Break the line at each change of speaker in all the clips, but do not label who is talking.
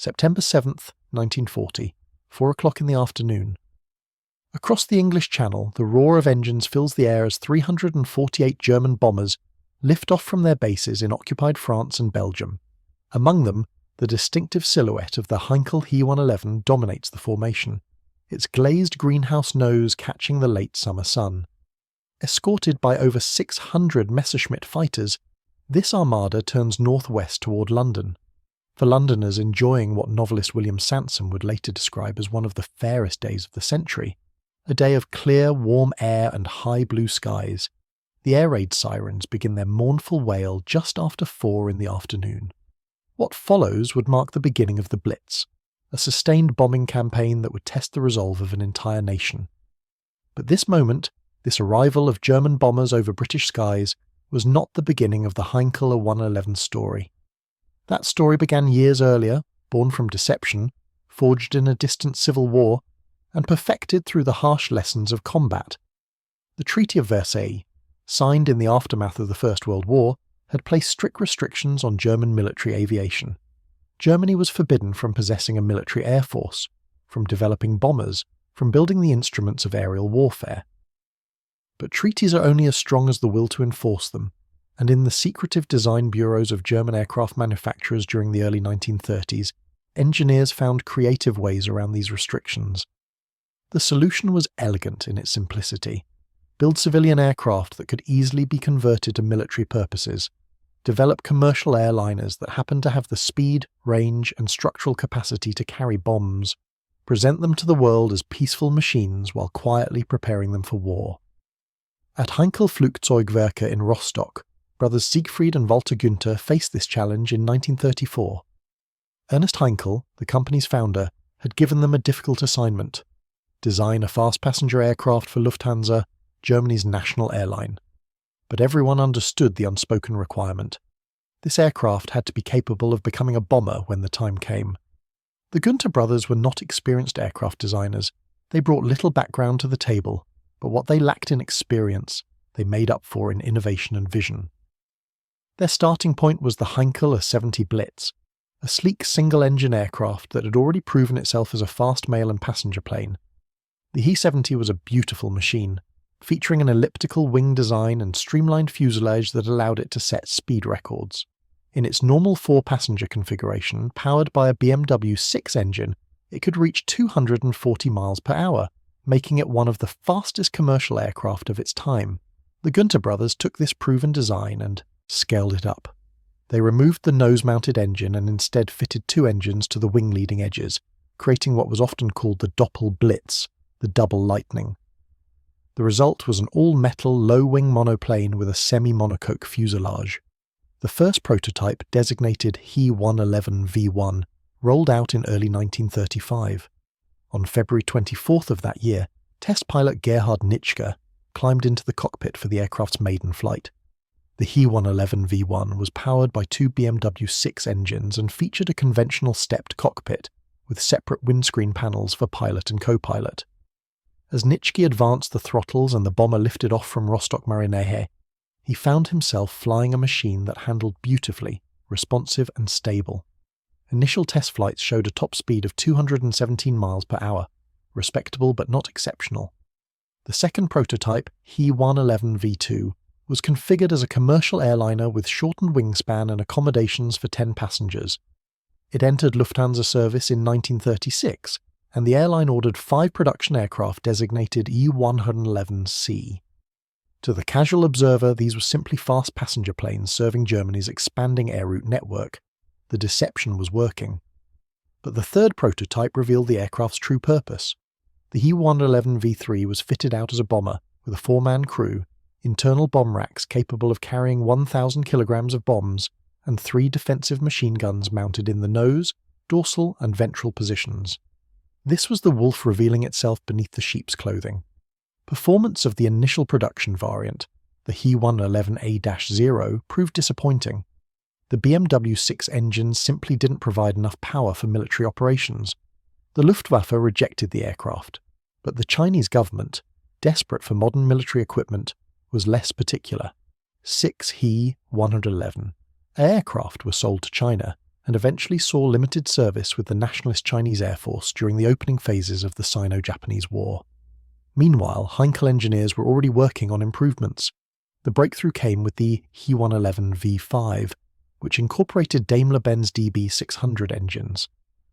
September 7th, 1940, 4 o'clock in the afternoon. Across the English Channel, the roar of engines fills the air as 348 German bombers lift off from their bases in occupied France and Belgium. Among them, the distinctive silhouette of the Heinkel He 111 dominates the formation, its glazed greenhouse nose catching the late summer sun. Escorted by over 600 Messerschmitt fighters, this armada turns northwest toward London. For Londoners enjoying what novelist William Sansom would later describe as one of the fairest days of the century, a day of clear, warm air and high blue skies, the air raid sirens begin their mournful wail just after 4 in the afternoon. What follows would mark the beginning of the Blitz, a sustained bombing campaign that would test the resolve of an entire nation. But this moment, this arrival of German bombers over British skies, was not the beginning of the Heinkel 111 story. That story began years earlier, born from deception, forged in a distant civil war, and perfected through the harsh lessons of combat. The Treaty of Versailles, signed in the aftermath of the First World War, had placed strict restrictions on German military aviation. Germany was forbidden from possessing a military air force, from developing bombers, from building the instruments of aerial warfare. But treaties are only as strong as the will to enforce them, and in the secretive design bureaus of German aircraft manufacturers during the early 1930s, engineers found creative ways around these restrictions. The solution was elegant in its simplicity. Build civilian aircraft that could easily be converted to military purposes. Develop commercial airliners that happened to have the speed, range, and structural capacity to carry bombs. Present them to the world as peaceful machines while quietly preparing them for war. At Heinkel Flugzeugwerke in Rostock, brothers Siegfried and Walter Günther faced this challenge in 1934. Ernest Heinkel, the company's founder, had given them a difficult assignment: design a fast passenger aircraft for Lufthansa, Germany's national airline. But everyone understood the unspoken requirement. This aircraft had to be capable of becoming a bomber when the time came. The Günther brothers were not experienced aircraft designers. They brought little background to the table, but what they lacked in experience, they made up for in innovation and vision. Their starting point was the Heinkel A-70 Blitz, a sleek single-engine aircraft that had already proven itself as a fast mail and passenger plane. The He-70 was a beautiful machine, featuring an elliptical wing design and streamlined fuselage that allowed it to set speed records. In its normal 4-passenger configuration, powered by a BMW 6 engine, it could reach 240 miles per hour, making it one of the fastest commercial aircraft of its time. The Günther brothers took this proven design and scaled it up. They removed the nose-mounted engine and instead fitted 2 engines to the wing leading edges, creating what was often called the Doppel Blitz, the double lightning. The result was an all-metal, low-wing monoplane with a semi-monocoque fuselage. The first prototype, designated He 111 V1, rolled out in early 1935. On February 24th of that year, test pilot Gerhard Nitschke climbed into the cockpit for the aircraft's maiden flight. The He 111 V1 was powered by 2 BMW 6 engines and featured a conventional stepped cockpit, with separate windscreen panels for pilot and co-pilot. As Nitschke advanced the throttles and the bomber lifted off from Rostock Marinehe, he found himself flying a machine that handled beautifully, responsive and stable. Initial test flights showed a top speed of 217 miles per hour, respectable but not exceptional. The second prototype, He 111 V2, was configured as a commercial airliner with shortened wingspan and accommodations for 10 passengers. It entered Lufthansa service in 1936, and the airline ordered 5 production aircraft designated E-111C. To the casual observer, these were simply fast passenger planes serving Germany's expanding air route network. The deception was working. But the third prototype revealed the aircraft's true purpose. The He-111 V3 was fitted out as a bomber, with a 4-man crew, internal bomb racks capable of carrying 1,000 kilograms of bombs, and 3 defensive machine guns mounted in the nose, dorsal and ventral positions. This was the wolf revealing itself beneath the sheep's clothing. Performance of the initial production variant, the He-111A-0, proved disappointing. The BMW 6 engines simply didn't provide enough power for military operations. The Luftwaffe rejected the aircraft, but the Chinese government, desperate for modern military equipment, was less particular. 6 He-111 aircraft were sold to China, and eventually saw limited service with the Nationalist Chinese Air Force during the opening phases of the Sino-Japanese War. Meanwhile, Heinkel engineers were already working on improvements. The breakthrough came with the He 111 V5, which incorporated Daimler-Benz DB600 engines.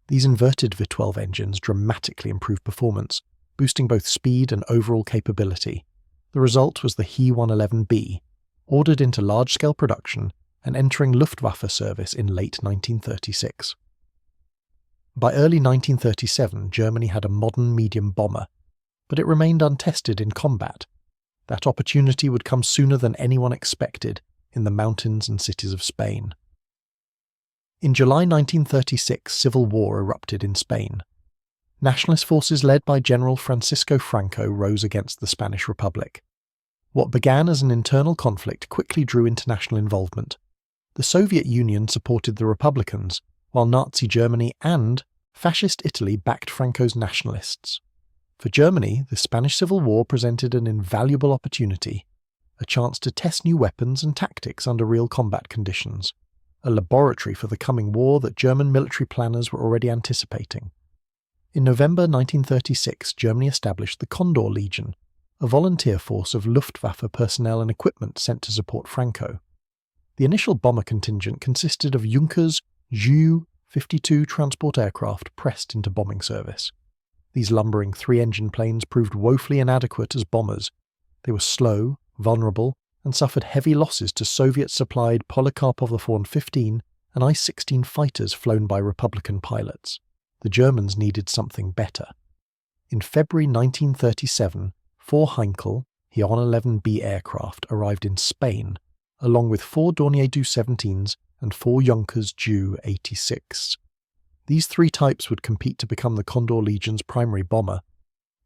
These inverted V12 engines dramatically improved performance, boosting both speed and overall capability. The result was the He 111B, ordered into large-scale production and entering Luftwaffe service in late 1936. By early 1937, Germany had a modern medium bomber, but it remained untested in combat. That opportunity would come sooner than anyone expected in the mountains and cities of Spain. In July 1936, civil war erupted in Spain. Nationalist forces led by General Francisco Franco rose against the Spanish Republic. What began as an internal conflict quickly drew international involvement. The Soviet Union supported the Republicans, while Nazi Germany and Fascist Italy backed Franco's nationalists. For Germany, the Spanish Civil War presented an invaluable opportunity, a chance to test new weapons and tactics under real combat conditions, a laboratory for the coming war that German military planners were already anticipating. In November 1936, Germany established the Condor Legion, a volunteer force of Luftwaffe personnel and equipment sent to support Franco. The initial bomber contingent consisted of Junkers Ju-52 transport aircraft pressed into bombing service. These lumbering three-engine planes proved woefully inadequate as bombers. They were slow, vulnerable, and suffered heavy losses to Soviet-supplied Polikarpov F-15 and I-16 fighters flown by Republican pilots. The Germans needed something better. In February 1937, 4 Heinkel He 111B aircraft arrived in Spain, along with 4 Dornier Do-17s and 4 Junkers Ju-86s. These 3 types would compete to become the Condor Legion's primary bomber.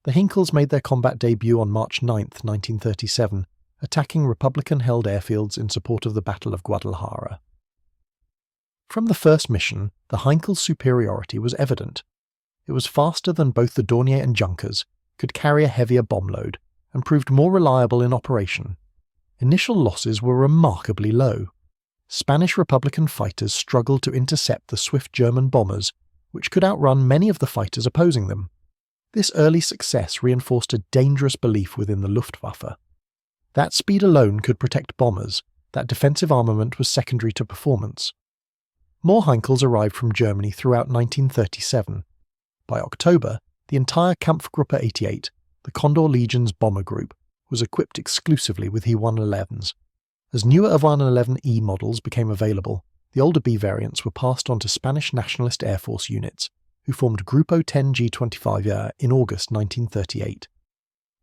The Heinkels made their combat debut on March 9, 1937, attacking Republican-held airfields in support of the Battle of Guadalajara. From the first mission, the Heinkel's superiority was evident. It was faster than both the Dornier and Junkers, could carry a heavier bomb load, and proved more reliable in operation. Initial losses were remarkably low. Spanish Republican fighters struggled to intercept the swift German bombers, which could outrun many of the fighters opposing them. This early success reinforced a dangerous belief within the Luftwaffe. That speed alone could protect bombers, that defensive armament was secondary to performance. More Heinkels arrived from Germany throughout 1937. By October, the entire Kampfgruppe 88, the Condor Legion's bomber group, was equipped exclusively with He 111s. As newer F-111E models became available, the older B variants were passed on to Spanish Nationalist Air Force units, who formed Grupo 10 G25R in August 1938.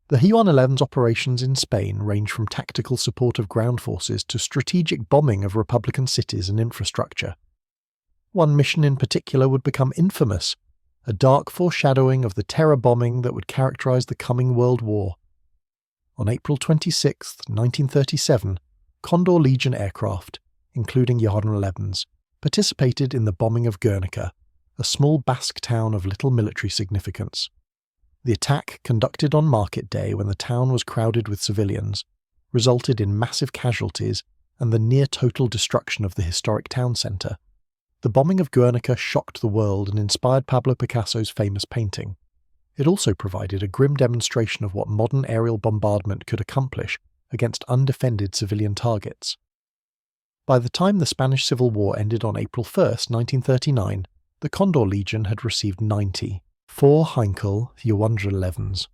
The He 111's operations in Spain range from tactical support of ground forces to strategic bombing of Republican cities and infrastructure. One mission in particular would become infamous, a dark foreshadowing of the terror bombing that would characterize the coming World War. On April 26, 1937, Condor Legion aircraft, including He 111s, participated in the bombing of Guernica, a small Basque town of little military significance. The attack, conducted on market day when the town was crowded with civilians, resulted in massive casualties and the near-total destruction of the historic town centre. The bombing of Guernica shocked the world and inspired Pablo Picasso's famous painting. It also provided a grim demonstration of what modern aerial bombardment could accomplish against undefended civilian targets. By the time the Spanish Civil War ended on April 1, 1939, the Condor Legion had received 90, 4 Heinkel He 111s.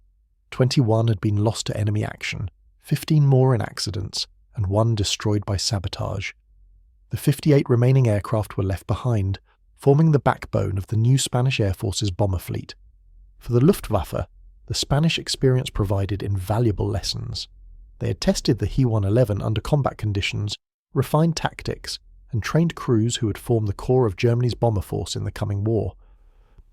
21 had been lost to enemy action, 15 more in accidents, and 1 destroyed by sabotage. The 58 remaining aircraft were left behind, forming the backbone of the new Spanish Air Force's bomber fleet. For the Luftwaffe, the Spanish experience provided invaluable lessons. They had tested the He 111 under combat conditions, refined tactics, and trained crews who would form the core of Germany's bomber force in the coming war.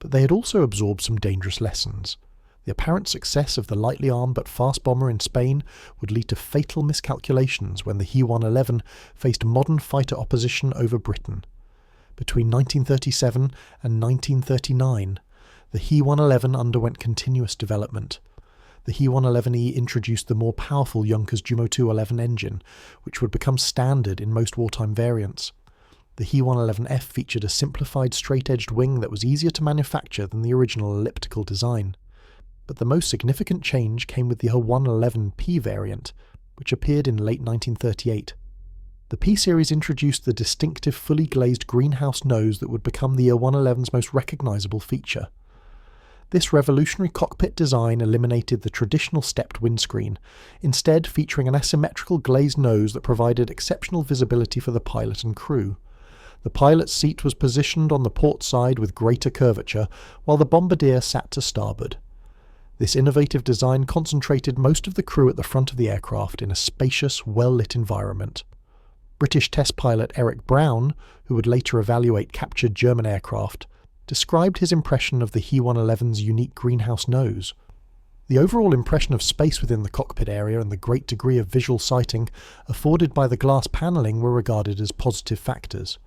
But they had also absorbed some dangerous lessons. The apparent success of the lightly armed but fast bomber in Spain would lead to fatal miscalculations when the He 111 faced modern fighter opposition over Britain. Between 1937 and 1939, the He 111 underwent continuous development. The He 111E introduced the more powerful Junkers Jumo 211 engine, which would become standard in most wartime variants. The He-111F featured a simplified straight-edged wing that was easier to manufacture than the original elliptical design. But the most significant change came with the He-111P variant, which appeared in late 1938. The P-series introduced the distinctive fully glazed greenhouse nose that would become the He-111's most recognisable feature. This revolutionary cockpit design eliminated the traditional stepped windscreen, instead featuring an asymmetrical glazed nose that provided exceptional visibility for the pilot and crew. The pilot's seat was positioned on the port side with greater curvature, while the bombardier sat to starboard. This innovative design concentrated most of the crew at the front of the aircraft in a spacious, well-lit environment. British test pilot Eric Brown, who would later evaluate captured German aircraft, described his impression of the He-111's unique greenhouse nose. The overall impression of space within the cockpit area and the great degree of visual sighting afforded by the glass panelling were regarded as positive factors.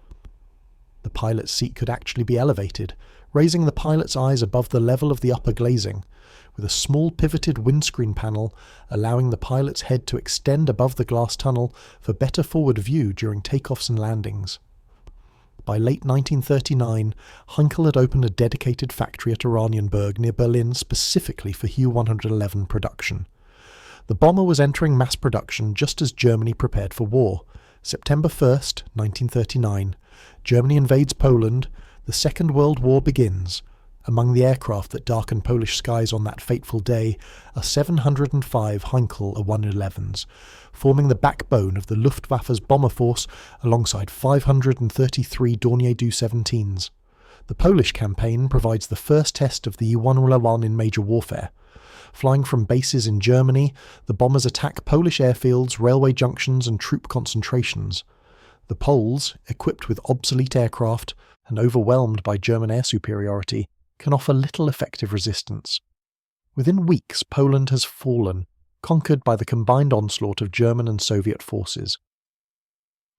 The pilot's seat could actually be elevated, raising the pilot's eyes above the level of the upper glazing, with a small pivoted windscreen panel allowing the pilot's head to extend above the glass tunnel for better forward view during takeoffs and landings. By late 1939, Heinkel had opened a dedicated factory at Oranienburg near Berlin specifically for He-111 production. The bomber was entering mass production just as Germany prepared for war. September 1st, 1939, Germany invades Poland, the Second World War begins. Among the aircraft that darkened Polish skies on that fateful day are 705 Heinkel He-111s, forming the backbone of the Luftwaffe's bomber force alongside 533 Dornier Do-17s. The Polish campaign provides the first test of the He-111 in major warfare. Flying from bases in Germany, the bombers attack Polish airfields, railway junctions and troop concentrations. The Poles, equipped with obsolete aircraft and overwhelmed by German air superiority, can offer little effective resistance. Within weeks, Poland has fallen, conquered by the combined onslaught of German and Soviet forces.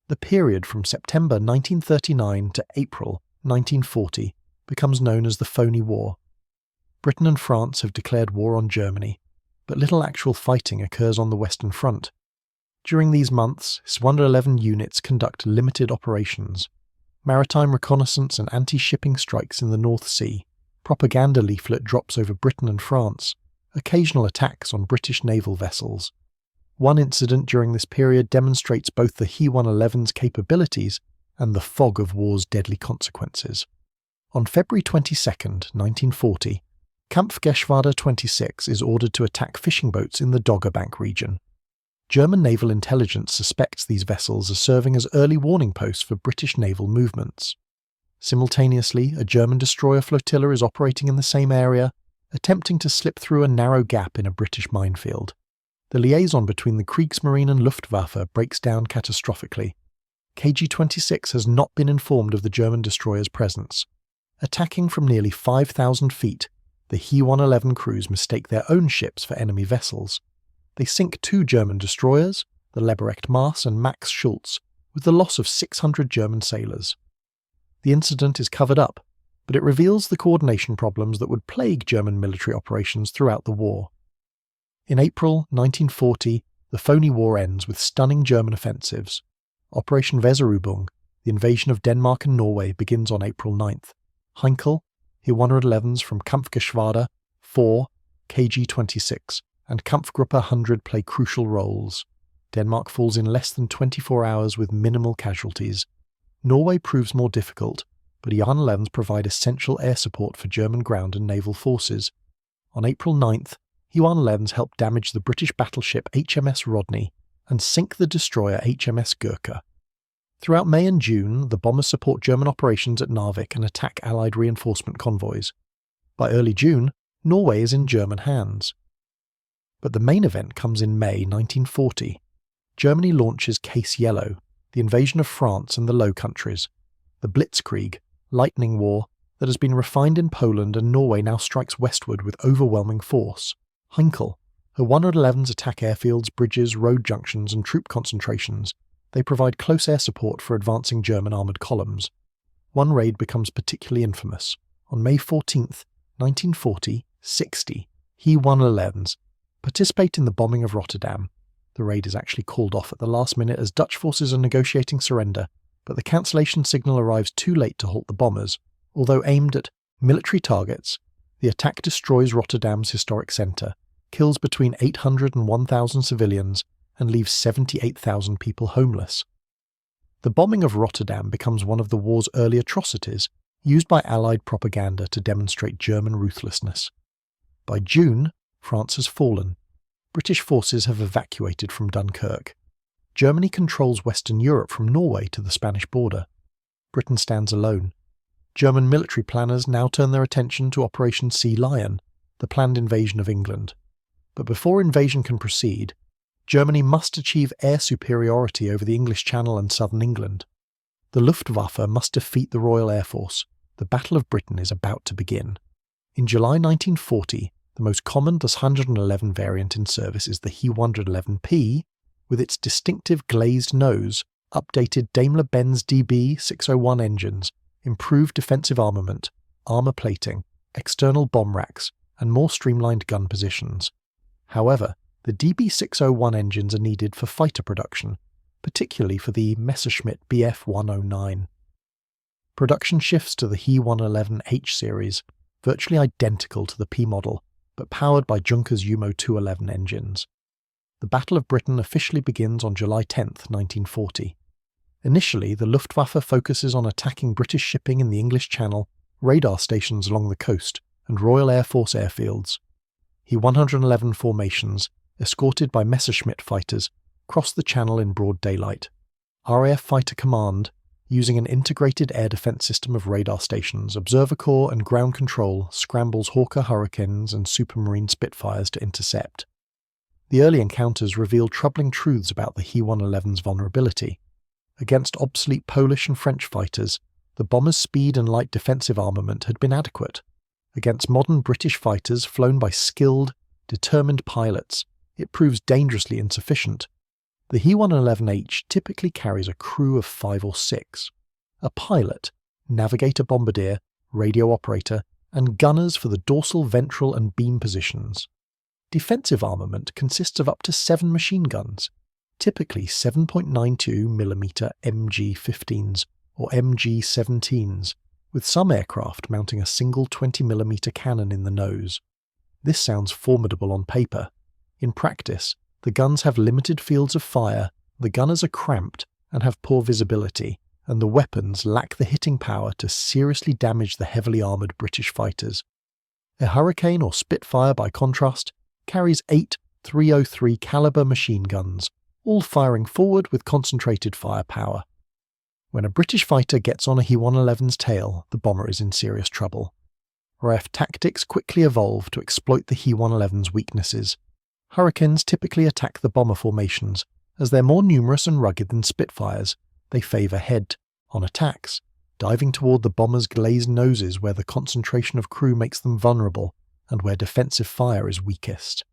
The period from September 1939 to April 1940 becomes known as the Phony War. Britain and France have declared war on Germany, but little actual fighting occurs on the Western Front. During these months, He-111 units conduct limited operations, maritime reconnaissance and anti-shipping strikes in the North Sea, propaganda leaflet drops over Britain and France, occasional attacks on British naval vessels. One incident during this period demonstrates both the He-111's capabilities and the fog of war's deadly consequences. On February 22, 1940, Kampfgeschwader 26 is ordered to attack fishing boats in the Doggerbank region. German naval intelligence suspects these vessels as serving as early warning posts for British naval movements. Simultaneously, a German destroyer flotilla is operating in the same area, attempting to slip through a narrow gap in a British minefield. The liaison between the Kriegsmarine and Luftwaffe breaks down catastrophically. KG-26 has not been informed of the German destroyer's presence. Attacking from nearly 5,000 feet, the He-111 crews mistake their own ships for enemy vessels. They sink 2 German destroyers, the Leberecht Maas and Max Schulz, with the loss of 600 German sailors. The incident is covered up, but it reveals the coordination problems that would plague German military operations throughout the war. In April 1940, the Phony War ends with stunning German offensives. Operation Weserübung, the invasion of Denmark and Norway, begins on April 9th. Heinkel, He-111s from Kampfgeschwader 4, KG-26, and Kampfgruppe 100 play crucial roles. Denmark falls in less than 24 hours with minimal casualties. Norway proves more difficult, but He-111s provide essential air support for German ground and naval forces. On April 9th, He-111s help damage the British battleship HMS Rodney and sink the destroyer HMS Gurkha. Throughout May and June, the bombers support German operations at Narvik and attack Allied reinforcement convoys. By early June, Norway is in German hands. But the main event comes in May 1940. Germany launches Case Yellow, the invasion of France and the Low Countries, the Blitzkrieg, lightning war, that has been refined in Poland, and Norway now strikes westward with overwhelming force. Heinkel, He-111s attack airfields, bridges, road junctions and troop concentrations. They provide close air support for advancing German armoured columns. One raid becomes particularly infamous. On May 14th, 1940, 60 He-111s participate in the bombing of Rotterdam. The raid is actually called off at the last minute as Dutch forces are negotiating surrender, but the cancellation signal arrives too late to halt the bombers. Although aimed at military targets, the attack destroys Rotterdam's historic centre, kills between 800 and 1,000 civilians, and leaves 78,000 people homeless. The bombing of Rotterdam becomes one of the war's early atrocities, used by Allied propaganda to demonstrate German ruthlessness. By June, France has fallen. British forces have evacuated from Dunkirk. Germany controls Western Europe from Norway to the Spanish border. Britain stands alone. German military planners now turn their attention to Operation Sea Lion, the planned invasion of England. But before invasion can proceed, Germany must achieve air superiority over the English Channel and southern England. The Luftwaffe must defeat the Royal Air Force. The Battle of Britain is about to begin. In July 1940, the most common Das 111 variant in service is the He 111P, with its distinctive glazed nose, updated Daimler-Benz DB 601 engines, improved defensive armament, armour plating, external bomb racks, and more streamlined gun positions. However, the DB 601 engines are needed for fighter production, particularly for the Messerschmitt Bf 109. Production shifts to the He 111H series, virtually identical to the P model, but powered by Junkers Umo 211 engines. The Battle of Britain officially begins on July 10, 1940. Initially, the Luftwaffe focuses on attacking British shipping in the English Channel, radar stations along the coast, and Royal Air Force airfields. He 111 formations, escorted by Messerschmitt fighters, cross the Channel in broad daylight. RAF Fighter Command, using an integrated air defence system of radar stations, observer corps and ground control, scrambles Hawker Hurricanes and Supermarine Spitfires to intercept. The early encounters reveal troubling truths about the He 111's vulnerability. Against obsolete Polish and French fighters, the bomber's speed and light defensive armament had been adequate. Against modern British fighters flown by skilled, determined pilots, it proves dangerously insufficient. The He 111H typically carries a crew of 5 or 6. A pilot, navigator bombardier, radio operator, and gunners for the dorsal, ventral and beam positions. Defensive armament consists of up to 7 machine guns, typically 7.92mm MG-15s or MG-17s, with some aircraft mounting a single 20mm cannon in the nose. This sounds formidable on paper. In practice, the guns have limited fields of fire, the gunners are cramped and have poor visibility, and the weapons lack the hitting power to seriously damage the heavily armoured British fighters. A Hurricane or Spitfire, by contrast, carries 8 .303 caliber machine guns, all firing forward with concentrated firepower. When a British fighter gets on a He 111's tail, the bomber is in serious trouble. RAF tactics quickly evolve to exploit the He 111's weaknesses. Hurricanes typically attack the bomber formations. As they're more numerous and rugged than Spitfires, they favour head on attacks, diving toward the bombers' glazed noses where the concentration of crew makes them vulnerable and where defensive fire is weakest.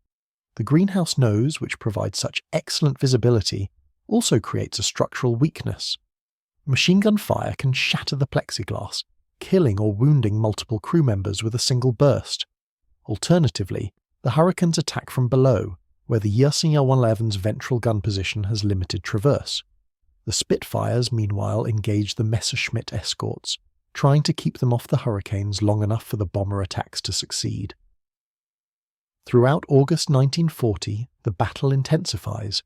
The greenhouse nose, which provides such excellent visibility, also creates a structural weakness. Machine gun fire can shatter the plexiglass, killing or wounding multiple crew members with a single burst. Alternatively, the Hurricanes attack from below, where the Yersin 111's ventral gun position has limited traverse. The Spitfires, meanwhile, engage the Messerschmitt escorts, trying to keep them off the Hurricanes long enough for the bomber attacks to succeed. Throughout August 1940, the battle intensifies.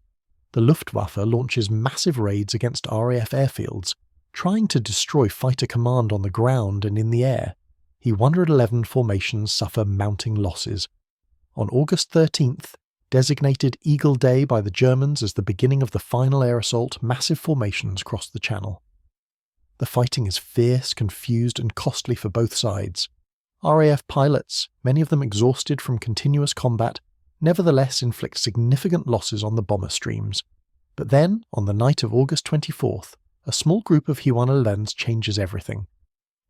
The Luftwaffe launches massive raids against RAF airfields, trying to destroy fighter command on the ground and in the air. He 111 formations suffer mounting losses. On August 13th, designated Eagle Day by the Germans as the beginning of the final air assault, massive formations cross the Channel. The fighting is fierce, confused and costly for both sides. RAF pilots, many of them exhausted from continuous combat, nevertheless inflict significant losses on the bomber streams. But then, on the night of August 24th, a small group of He 111s changes everything.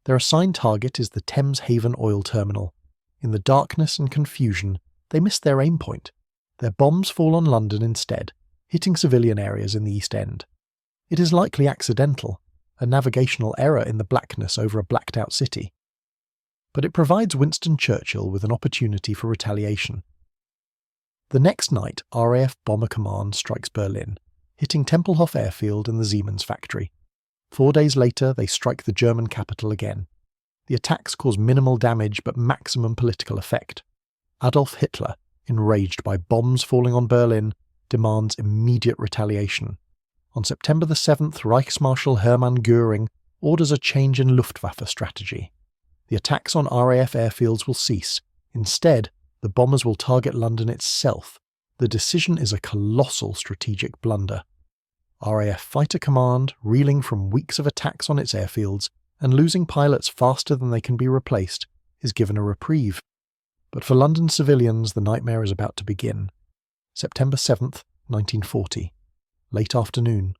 Their assigned target is the Thames Haven oil terminal. In the darkness and confusion, they miss their aim point. Their bombs fall on London instead, hitting civilian areas in the East End. It is likely accidental, a navigational error in the blackness over a blacked-out city. But it provides Winston Churchill with an opportunity for retaliation. The next night, RAF Bomber Command strikes Berlin, hitting Tempelhof Airfield and the Siemens factory. 4 days later, they strike the German capital again. The attacks cause minimal damage but maximum political effect. Adolf Hitler, enraged by bombs falling on Berlin, demands immediate retaliation. On September the 7th, Reichsmarshal Hermann Göring orders a change in Luftwaffe strategy. The attacks on RAF airfields will cease. Instead, the bombers will target London itself. The decision is a colossal strategic blunder. RAF Fighter Command, reeling from weeks of attacks on its airfields and losing pilots faster than they can be replaced, is given a reprieve. But for London civilians, the nightmare is about to begin. September 7th, 1940. Late afternoon.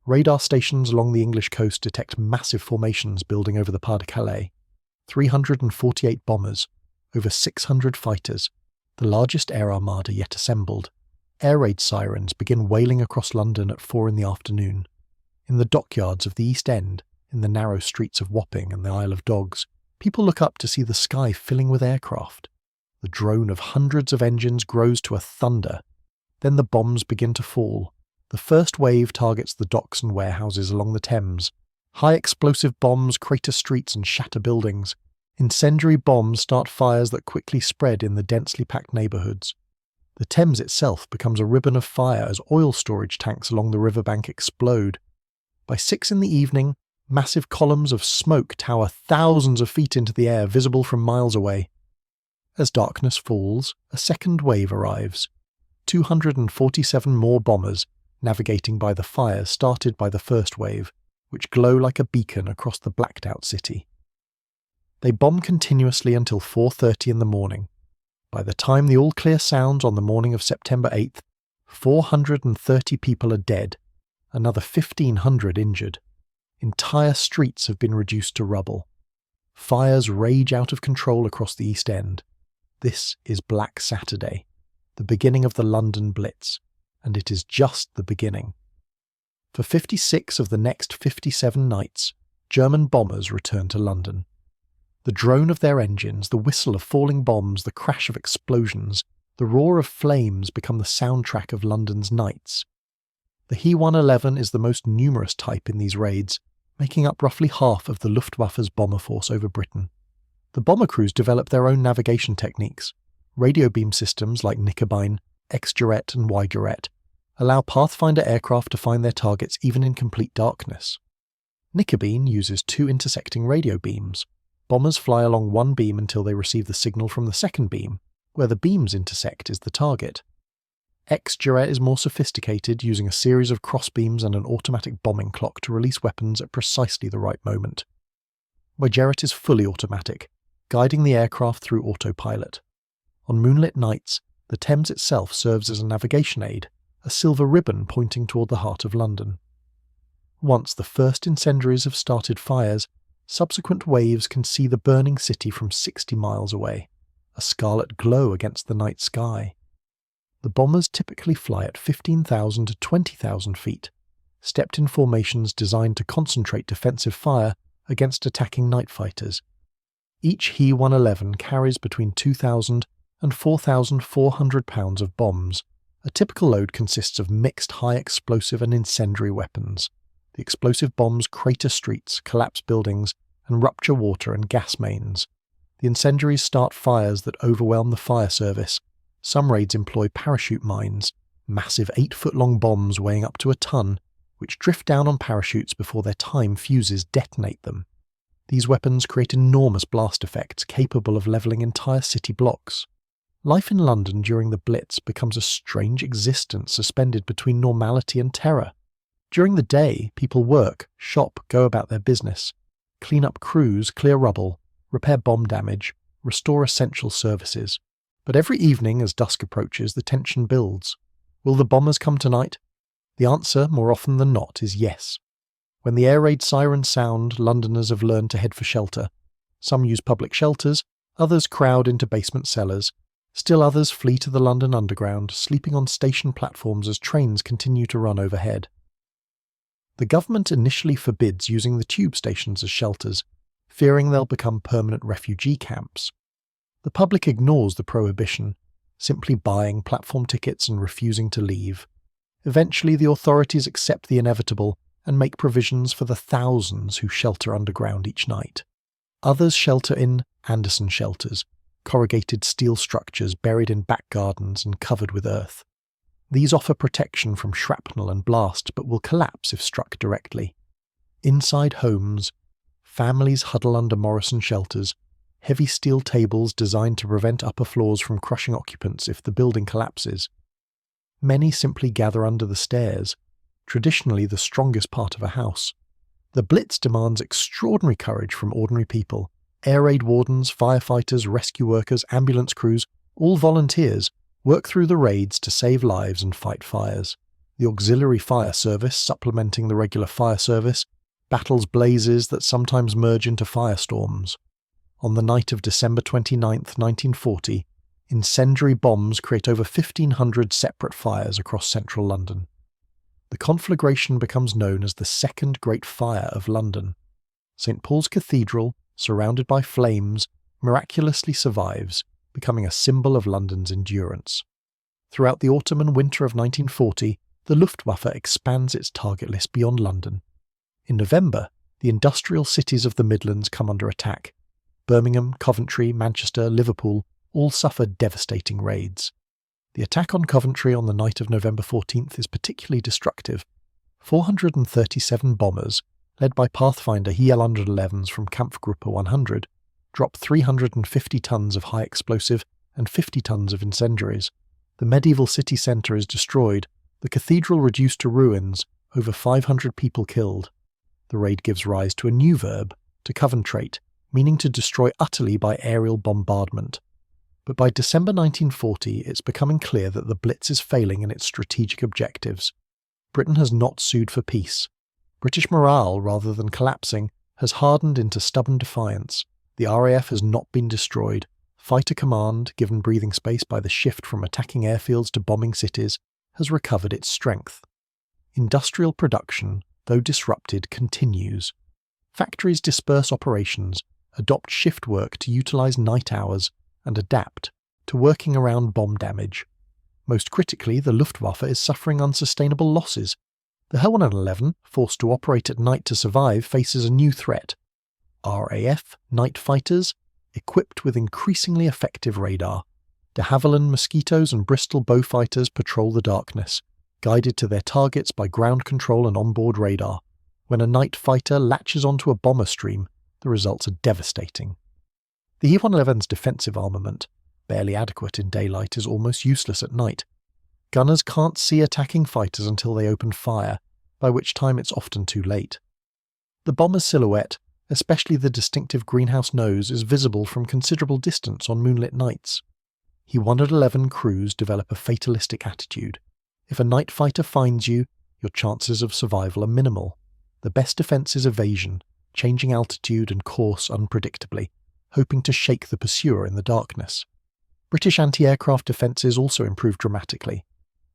Radar stations along the English coast detect massive formations building over the Pas-de-Calais. 348 bombers, over 600 fighters, the largest air armada yet assembled. Air raid sirens begin wailing across London at 4 in the afternoon. In the dockyards of the East End, in the narrow streets of Wapping and the Isle of Dogs, people look up to see the sky filling with aircraft. The drone of hundreds of engines grows to a thunder. Then the bombs begin to fall. The first wave targets the docks and warehouses along the Thames. High explosive bombs crater streets and shatter buildings. Incendiary bombs start fires that quickly spread in the densely packed neighbourhoods. The Thames itself becomes a ribbon of fire as oil storage tanks along the riverbank explode. By 6 in the evening, massive columns of smoke tower thousands of feet into the air, visible from miles away. As darkness falls, a second wave arrives. 247 more bombers, navigating by the fires started by the first wave, which glow like a beacon across the blacked-out city. They bomb continuously until 4:30 in the morning. By the time the all-clear sounds on the morning of September 8th, 430 people are dead, another 1,500 injured. Entire streets have been reduced to rubble. Fires rage out of control across the East End. This is Black Saturday, the beginning of the London Blitz, and it is just the beginning. For 56 of the next 57 nights, German bombers return to London. The drone of their engines, the whistle of falling bombs, the crash of explosions, the roar of flames become the soundtrack of London's nights. The He 111 is the most numerous type in these raids, making up roughly half of the Luftwaffe's bomber force over Britain. The bomber crews develop their own navigation techniques. Radio beam systems like Knickerbein, X-Duret and Y-Duret allow Pathfinder aircraft to find their targets even in complete darkness. Knickerbein uses 2 intersecting radio beams. Bombers fly along one beam until they receive the signal from the second beam. Where the beams intersect is the target. X-Duret is more sophisticated, using a series of crossbeams and an automatic bombing clock to release weapons at precisely the right moment. Y-Duret is fully automatic, guiding the aircraft through autopilot. On moonlit nights, the Thames itself serves as a navigation aid, a silver ribbon pointing toward the heart of London. Once the first incendiaries have started fires, subsequent waves can see the burning city from 60 miles away, a scarlet glow against the night sky. The bombers typically fly at 15,000 to 20,000 feet, stepped in formations designed to concentrate defensive fire against attacking night fighters. Each He 111 carries between 2,000 and 4,400 pounds of bombs. A typical load consists of mixed high explosive and incendiary weapons. The explosive bombs crater streets, collapse buildings, and rupture water and gas mains. The incendiaries start fires that overwhelm the fire service. Some raids employ parachute mines, massive 8-foot-long bombs weighing up to a ton, which drift down on parachutes before their time fuses detonate them. These weapons create enormous blast effects capable of levelling entire city blocks. Life in London during the Blitz becomes a strange existence suspended between normality and terror. During the day, people work, shop, go about their business, clean up crews, clear rubble, repair bomb damage, restore essential services. But every evening as dusk approaches, the tension builds. Will the bombers come tonight? The answer, more often than not, is yes. When the air raid sirens sound, Londoners have learned to head for shelter. Some use public shelters, others crowd into basement cellars. Still others flee to the London Underground, sleeping on station platforms as trains continue to run overhead. The government initially forbids using the tube stations as shelters, fearing they'll become permanent refugee camps. The public ignores the prohibition, simply buying platform tickets and refusing to leave. Eventually the authorities accept the inevitable and make provisions for the thousands who shelter underground each night. Others shelter in Anderson shelters, corrugated steel structures buried in back gardens and covered with earth. These offer protection from shrapnel and blast but will collapse if struck directly. Inside homes, families huddle under Morrison shelters, heavy steel tables designed to prevent upper floors from crushing occupants if the building collapses. Many simply gather under the stairs, traditionally the strongest part of a house. The Blitz demands extraordinary courage from ordinary people. Air raid wardens, firefighters, rescue workers, ambulance crews, all volunteers, work through the raids to save lives and fight fires. The auxiliary fire service, supplementing the regular fire service, battles blazes that sometimes merge into firestorms. On the night of December 29, 1940, incendiary bombs create over 1,500 separate fires across central London. The conflagration becomes known as the Second Great Fire of London. St. Paul's Cathedral, surrounded by flames, miraculously survives, becoming a symbol of London's endurance. Throughout the autumn and winter of 1940, the Luftwaffe expands its target list beyond London. In November, the industrial cities of the Midlands come under attack. Birmingham, Coventry, Manchester, Liverpool all suffered devastating raids. The attack on Coventry on the night of November 14th is particularly destructive. 437 bombers, led by Pathfinder He 111s from Kampfgruppe 100, dropped 350 tons of high explosive and 50 tons of incendiaries. The medieval city centre is destroyed, the cathedral reduced to ruins, over 500 people killed. The raid gives rise to a new verb, to coventrate, meaning to destroy utterly by aerial bombardment. But by December 1940, it's becoming clear that the Blitz is failing in its strategic objectives. Britain has not sued for peace. British morale, rather than collapsing, has hardened into stubborn defiance. The RAF has not been destroyed. Fighter command, given breathing space by the shift from attacking airfields to bombing cities, has recovered its strength. Industrial production, though disrupted, continues. Factories disperse operations, adopt shift work to utilise night hours, and adapt to working around bomb damage. Most critically, the Luftwaffe is suffering unsustainable losses. The He 111, forced to operate at night to survive, faces a new threat. RAF night fighters, equipped with increasingly effective radar. De Havilland Mosquitoes and Bristol Beaufighters patrol the darkness, guided to their targets by ground control and onboard radar. When a night fighter latches onto a bomber stream, the results are devastating. The He 111's defensive armament, barely adequate in daylight, is almost useless at night. Gunners can't see attacking fighters until they open fire, by which time it's often too late. The bomber's silhouette, especially the distinctive greenhouse nose, is visible from considerable distance on moonlit nights. He 111 crews develop a fatalistic attitude. If a night fighter finds you, your chances of survival are minimal. The best defence is evasion, changing altitude and course unpredictably, hoping to shake the pursuer in the darkness. British anti-aircraft defences also improved dramatically.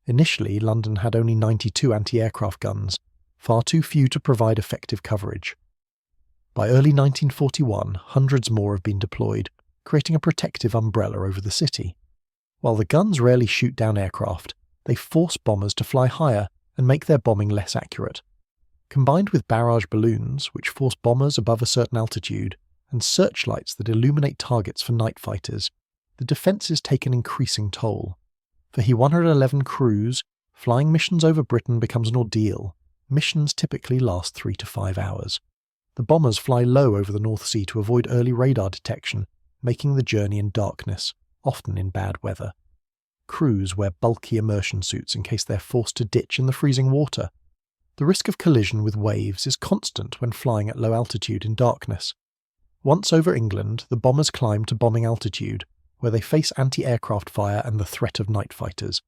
Initially, London had only 92 anti-aircraft guns, far too few to provide effective coverage. By early 1941, hundreds more have been deployed, creating a protective umbrella over the city. While the guns rarely shoot down aircraft, they force bombers to fly higher and make their bombing less accurate. Combined with barrage balloons, which force bombers above a certain altitude, and searchlights that illuminate targets for night fighters, the defences take an increasing toll. For He 111 crews, flying missions over Britain becomes an ordeal. Missions typically last 3 to 5 hours. The bombers fly low over the North Sea to avoid early radar detection, making the journey in darkness, often in bad weather. Crews wear bulky immersion suits in case they're forced to ditch in the freezing water. The risk of collision with waves is constant when flying at low altitude in darkness. Once over England, the bombers climb to bombing altitude, where they face anti-aircraft fire and the threat of night fighters.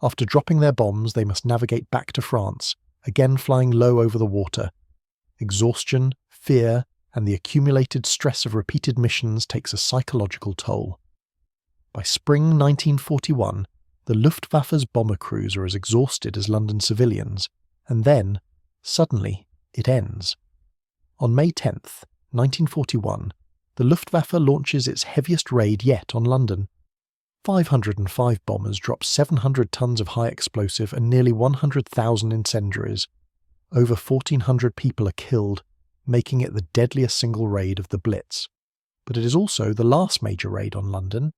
After dropping their bombs, they must navigate back to France, again flying low over the water. Exhaustion, fear, and the accumulated stress of repeated missions takes a psychological toll. By spring 1941, the Luftwaffe's bomber crews are as exhausted as London civilians, and then, suddenly, it ends. On May 10th, 1941, the Luftwaffe launches its heaviest raid yet on London. 505 bombers drop 700 tons of high explosive and nearly 100,000 incendiaries. Over 1,400 people are killed, making it the deadliest single raid of the Blitz. But it is also the last major raid on London.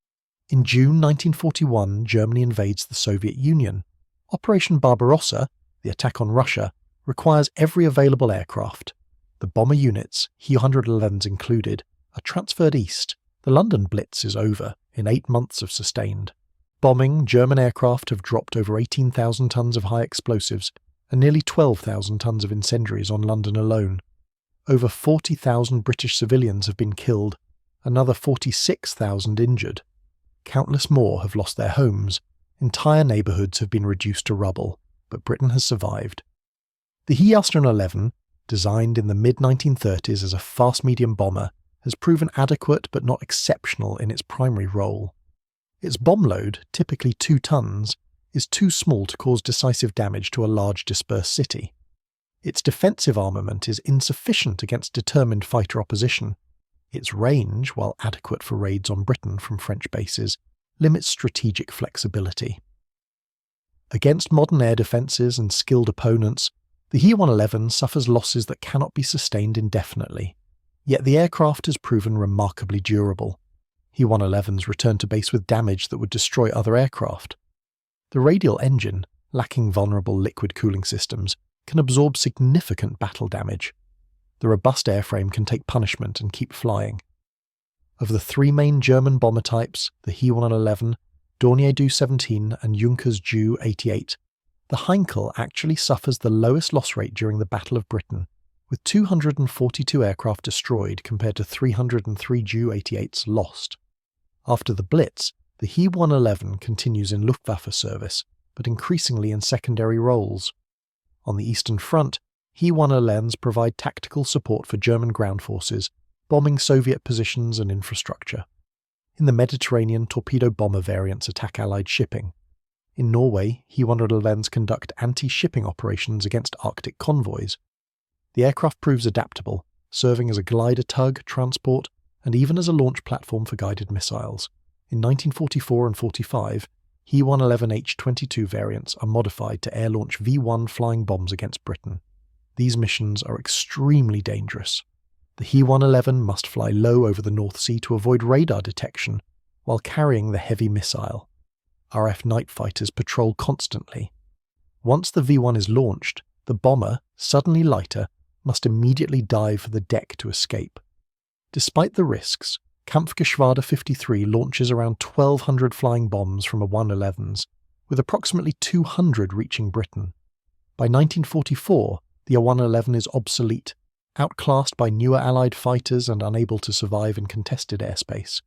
In June 1941, Germany invades the Soviet Union. Operation Barbarossa, the attack on Russia, requires every available aircraft. The bomber units, He 111s included, are transferred east. The London Blitz is over in 8 months of sustained bombing. German aircraft have dropped over 18,000 tons of high explosives and nearly 12,000 tons of incendiaries on London alone. Over 40,000 British civilians have been killed, another 46,000 injured. Countless more have lost their homes. Entire neighbourhoods have been reduced to rubble, but Britain has survived. The He 111, designed in the mid-1930s as a fast-medium bomber, has proven adequate but not exceptional in its primary role. Its bomb load, typically 2 tons, is too small to cause decisive damage to a large dispersed city. Its defensive armament is insufficient against determined fighter opposition. Its range, while adequate for raids on Britain from French bases, limits strategic flexibility. Against modern air defences and skilled opponents, the He 111 suffers losses that cannot be sustained indefinitely. Yet the aircraft has proven remarkably durable. He 111s return to base with damage that would destroy other aircraft. The radial engine, lacking vulnerable liquid cooling systems, can absorb significant battle damage. The robust airframe can take punishment and keep flying. Of the 3 main German bomber types, the He 111, Dornier Do-17 and Junkers Ju-88, the Heinkel actually suffers the lowest loss rate during the Battle of Britain, with 242 aircraft destroyed compared to 303 Ju-88s lost. After the Blitz, the He 111 continues in Luftwaffe service, but increasingly in secondary roles. On the Eastern Front, He 111s provide tactical support for German ground forces, bombing Soviet positions and infrastructure. In the Mediterranean, torpedo bomber variants attack Allied shipping. In Norway, He 111s conduct anti-shipping operations against Arctic convoys. The aircraft proves adaptable, serving as a glider tug, transport, and even as a launch platform for guided missiles. In 1944 and 45, He 111 H-22 variants are modified to air-launch V-1 flying bombs against Britain. These missions are extremely dangerous. The He 111 must fly low over the North Sea to avoid radar detection, while carrying the heavy missile. RF night fighters patrol constantly. Once the V-1 is launched, the bomber, suddenly lighter, must immediately dive for the deck to escape. Despite the risks, Kampfgeschwader 53 launches around 1,200 flying bombs from a 111s, with approximately 200 reaching Britain. By 1944, the A111 is obsolete, outclassed by newer Allied fighters and unable to survive in contested airspace.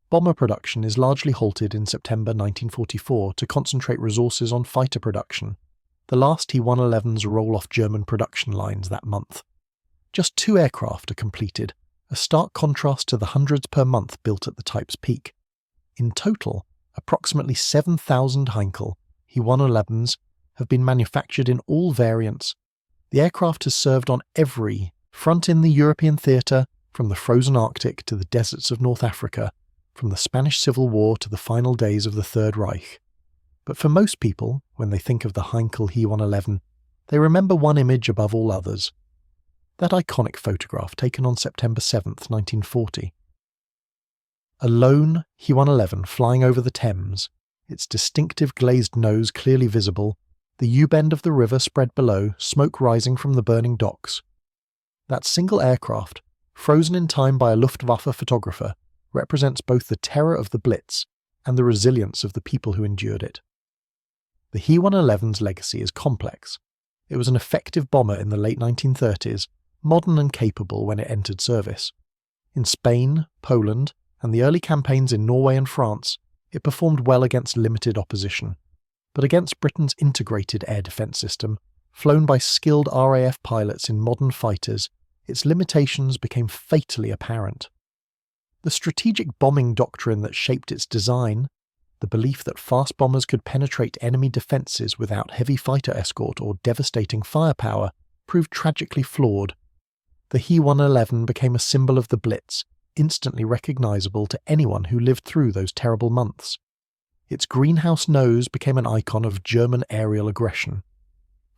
Bomber production is largely halted in September 1944 to concentrate resources on fighter production. The last He 111s roll off German production lines that month. Just 2 aircraft are completed, a stark contrast to the hundreds per month built at the type's peak. In total, approximately 7,000 Heinkel He 111s have been manufactured in all variants. The aircraft has served on every front in the European theatre, from the frozen Arctic to the deserts of North Africa, from the Spanish Civil War to the final days of the Third Reich. But for most people, when they think of the Heinkel He 111, they remember one image above all others. That iconic photograph taken on September 7th, 1940. A lone He 111 flying over the Thames, its distinctive glazed nose clearly visible, the U-bend of the river spread below, smoke rising from the burning docks. That single aircraft, frozen in time by a Luftwaffe photographer, represents both the terror of the Blitz and the resilience of the people who endured it. The He 111's legacy is complex. It was an effective bomber in the late 1930s, modern and capable when it entered service. In Spain, Poland, and the early campaigns in Norway and France, it performed well against limited opposition. But against Britain's integrated air defence system, flown by skilled RAF pilots in modern fighters, its limitations became fatally apparent. The strategic bombing doctrine that shaped its design, the belief that fast bombers could penetrate enemy defences without heavy fighter escort or devastating firepower, proved tragically flawed. The He 111 became a symbol of the Blitz, instantly recognisable to anyone who lived through those terrible months. Its greenhouse nose became an icon of German aerial aggression.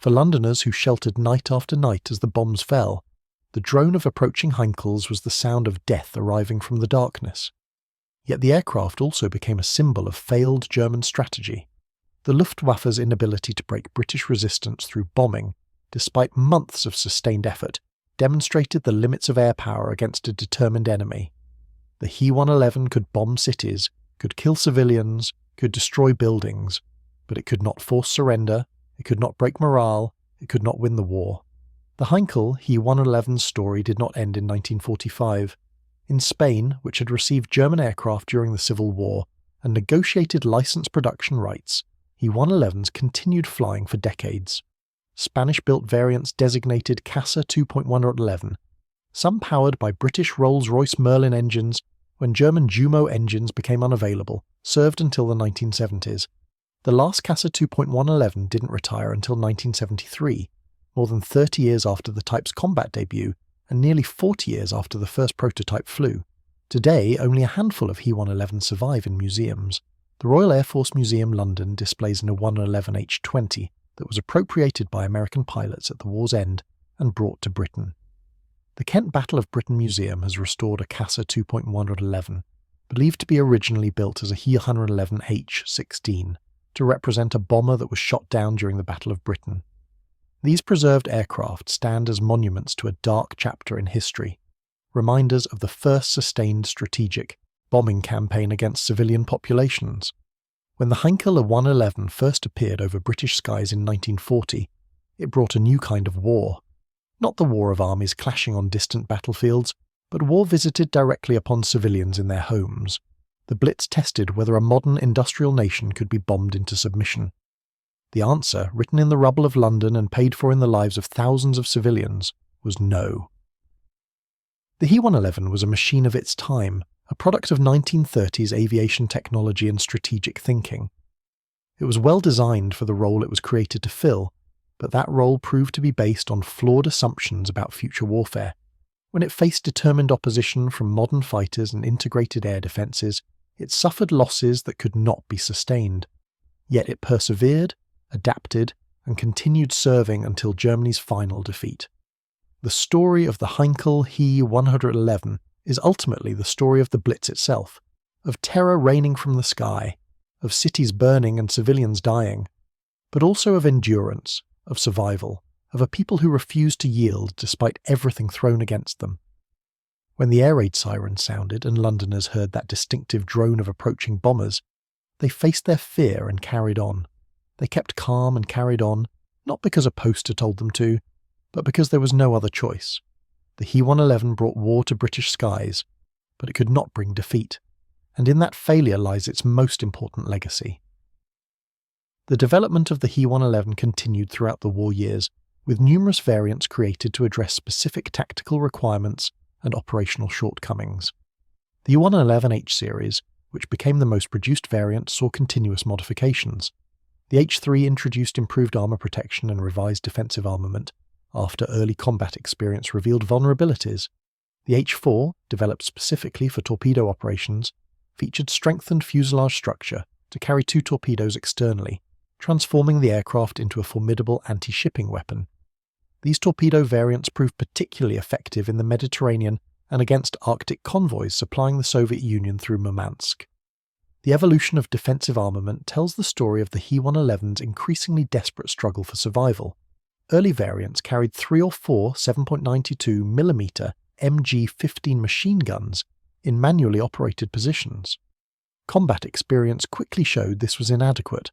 For Londoners who sheltered night after night as the bombs fell, the drone of approaching Heinkels was the sound of death arriving from the darkness. Yet the aircraft also became a symbol of failed German strategy. The Luftwaffe's inability to break British resistance through bombing, despite months of sustained effort, demonstrated the limits of air power against a determined enemy. The He-111 could bomb cities, could kill civilians, could destroy buildings, but it could not force surrender, it could not break morale, it could not win the war. The Heinkel He-111's story did not end in 1945. In Spain, which had received German aircraft during the Civil War and negotiated licensed production rights, He-111s continued flying for decades. Spanish-built variants designated Casa 2.111, some powered by British Rolls-Royce Merlin engines when German Jumo engines became unavailable, served until the 1970s. The last Casa 2.111 didn't retire until 1973, more than 30 years after the type's combat debut and nearly 40 years after the first prototype flew. Today, only a handful of He-111s survive in museums. The Royal Air Force Museum London displays an A111H-20 that was appropriated by American pilots at the war's end and brought to Britain. The Kent Battle of Britain Museum has restored a Casa 2.111, believed to be originally built as a He-111H-16, to represent a bomber that was shot down during the Battle of Britain. These preserved aircraft stand as monuments to a dark chapter in history, reminders of the first sustained strategic bombing campaign against civilian populations. When the Heinkel A111 first appeared over British skies in 1940, it brought a new kind of war. Not the war of armies clashing on distant battlefields, but war visited directly upon civilians in their homes. The Blitz tested whether a modern industrial nation could be bombed into submission. The answer, written in the rubble of London and paid for in the lives of thousands of civilians, was no. The He-111 was a machine of its time, a product of 1930s aviation technology and strategic thinking. It was well designed for the role it was created to fill, but that role proved to be based on flawed assumptions about future warfare. When it faced determined opposition from modern fighters and integrated air defences, it suffered losses that could not be sustained. Yet it persevered, adapted, and continued serving until Germany's final defeat. The story of the Heinkel He-111 is ultimately the story of the Blitz itself, of terror raining from the sky, of cities burning and civilians dying, but also of endurance, of survival, of a people who refused to yield despite everything thrown against them. When the air raid siren sounded and Londoners heard that distinctive drone of approaching bombers, they faced their fear and carried on. They kept calm and carried on, not because a poster told them to, but because there was no other choice. The He-111 brought war to British skies, but it could not bring defeat, and in that failure lies its most important legacy. The development of the He-111 continued throughout the war years, with numerous variants created to address specific tactical requirements and operational shortcomings. The E111H series, which became the most produced variant, saw continuous modifications. The H-3 introduced improved armour protection and revised defensive armament, after early combat experience revealed vulnerabilities. The H-4, developed specifically for torpedo operations, featured strengthened fuselage structure to carry 2 torpedoes externally, transforming the aircraft into a formidable anti-shipping weapon. These torpedo variants proved particularly effective in the Mediterranean and against Arctic convoys supplying the Soviet Union through Murmansk. The evolution of defensive armament tells the story of the He-111's increasingly desperate struggle for survival. Early variants carried 3 or 4 7.92mm MG-15 machine guns in manually operated positions. Combat experience quickly showed this was inadequate.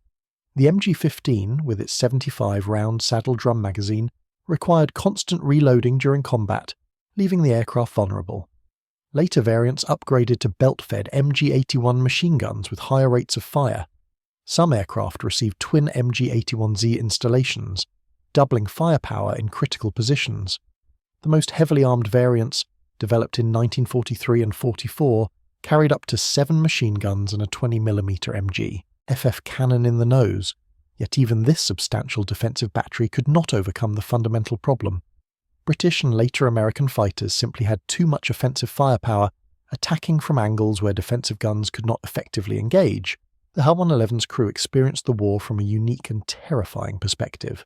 The MG-15, with its 75-round saddle drum magazine, required constant reloading during combat, leaving the aircraft vulnerable. Later variants upgraded to belt-fed MG-81 machine guns with higher rates of fire. Some aircraft received twin MG-81Z installations, doubling firepower in critical positions. The most heavily armed variants, developed in 1943 and 44, carried up to 7 machine guns and a 20mm MG, FF cannon in the nose, yet even this substantial defensive battery could not overcome the fundamental problem. British and later American fighters simply had too much offensive firepower, attacking from angles where defensive guns could not effectively engage. The He-111's crew experienced the war from a unique and terrifying perspective.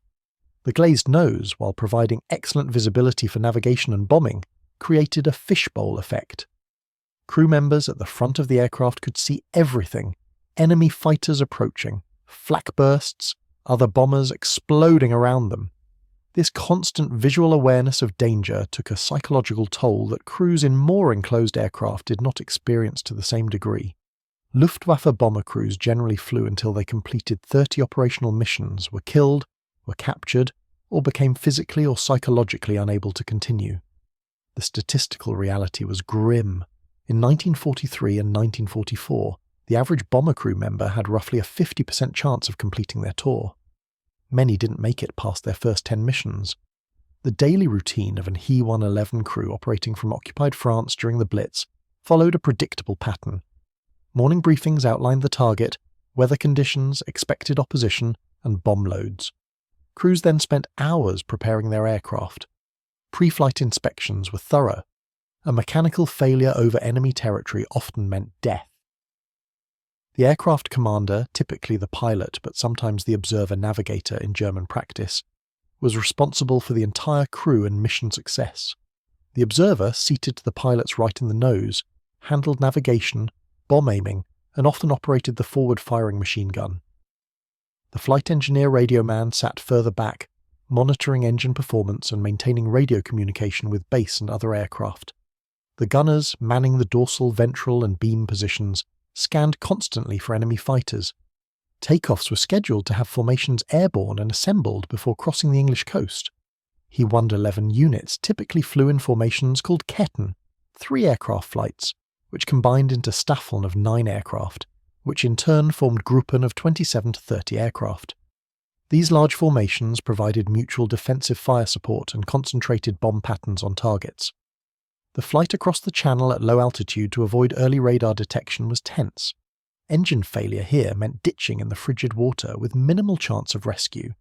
The glazed nose, while providing excellent visibility for navigation and bombing, created a fishbowl effect. Crew members at the front of the aircraft could see everything: enemy fighters approaching, flak bursts, other bombers exploding around them. This constant visual awareness of danger took a psychological toll that crews in more enclosed aircraft did not experience to the same degree. Luftwaffe bomber crews generally flew until they completed 30 operational missions, were killed, were captured, or became physically or psychologically unable to continue. The statistical reality was grim. In 1943 and 1944, the average bomber crew member had roughly a 50% chance of completing their tour. Many didn't make it past their first 10 missions. The daily routine of an He 111 crew operating from occupied France during the Blitz followed a predictable pattern. Morning briefings outlined the target, weather conditions, expected opposition, and bomb loads. Crews then spent hours preparing their aircraft. Pre-flight inspections were thorough. A mechanical failure over enemy territory often meant death. The aircraft commander, typically the pilot but sometimes the observer-navigator in German practice, was responsible for the entire crew and mission success. The observer, seated to the pilot's right in the nose, handled navigation, bomb aiming, and often operated the forward-firing machine gun. The flight engineer radio man sat further back, monitoring engine performance and maintaining radio communication with base and other aircraft. The gunners, manning the dorsal, ventral, and beam positions, scanned constantly for enemy fighters. Takeoffs were scheduled to have formations airborne and assembled before crossing the English coast. He 111 units typically flew in formations called Ketten, 3 aircraft flights, which combined into Staffeln of 9 aircraft, which in turn formed Gruppen of 27 to 30 aircraft. These large formations provided mutual defensive fire support and concentrated bomb patterns on targets. The flight across the channel at low altitude to avoid early radar detection was tense. Engine failure here meant ditching in the frigid water with minimal chance of rescue.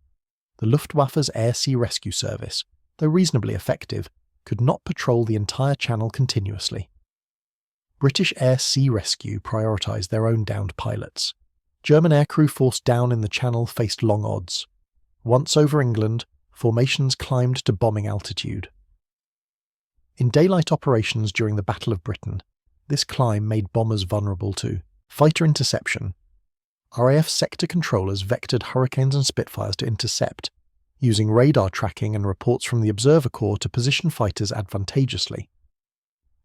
The Luftwaffe's Air-Sea Rescue Service, though reasonably effective, could not patrol the entire channel continuously. British Air-Sea Rescue prioritised their own downed pilots. German aircrew forced down in the channel faced long odds. Once over England, formations climbed to bombing altitude. In daylight operations during the Battle of Britain, this climb made bombers vulnerable to fighter interception. RAF sector controllers vectored Hurricanes and Spitfires to intercept, using radar tracking and reports from the Observer Corps to position fighters advantageously.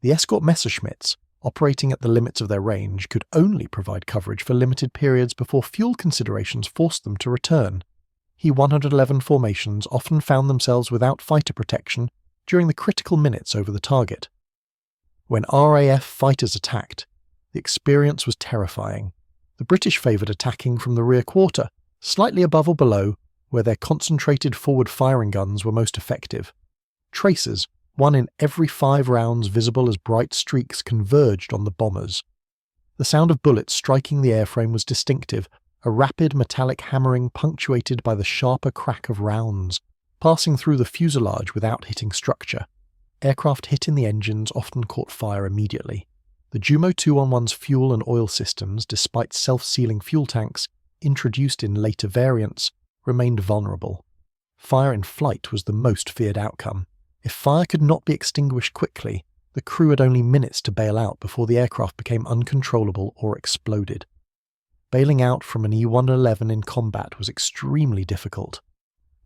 The escort Messerschmitts, operating at the limits of their range, could only provide coverage for limited periods before fuel considerations forced them to return. He 111 formations often found themselves without fighter protection during the critical minutes over the target. When RAF fighters attacked, the experience was terrifying. The British favoured attacking from the rear quarter, slightly above or below, where their concentrated forward firing guns were most effective. Tracers, 1 in every 5 rounds visible as bright streaks, converged on the bombers. The sound of bullets striking the airframe was distinctive, a rapid metallic hammering punctuated by the sharper crack of rounds, passing through the fuselage without hitting structure. Aircraft hit in the engines often caught fire immediately. The Jumo 211's fuel and oil systems, despite self-sealing fuel tanks, introduced in later variants, remained vulnerable. Fire in flight was the most feared outcome. If fire could not be extinguished quickly, the crew had only minutes to bail out before the aircraft became uncontrollable or exploded. Bailing out from an E-111 in combat was extremely difficult.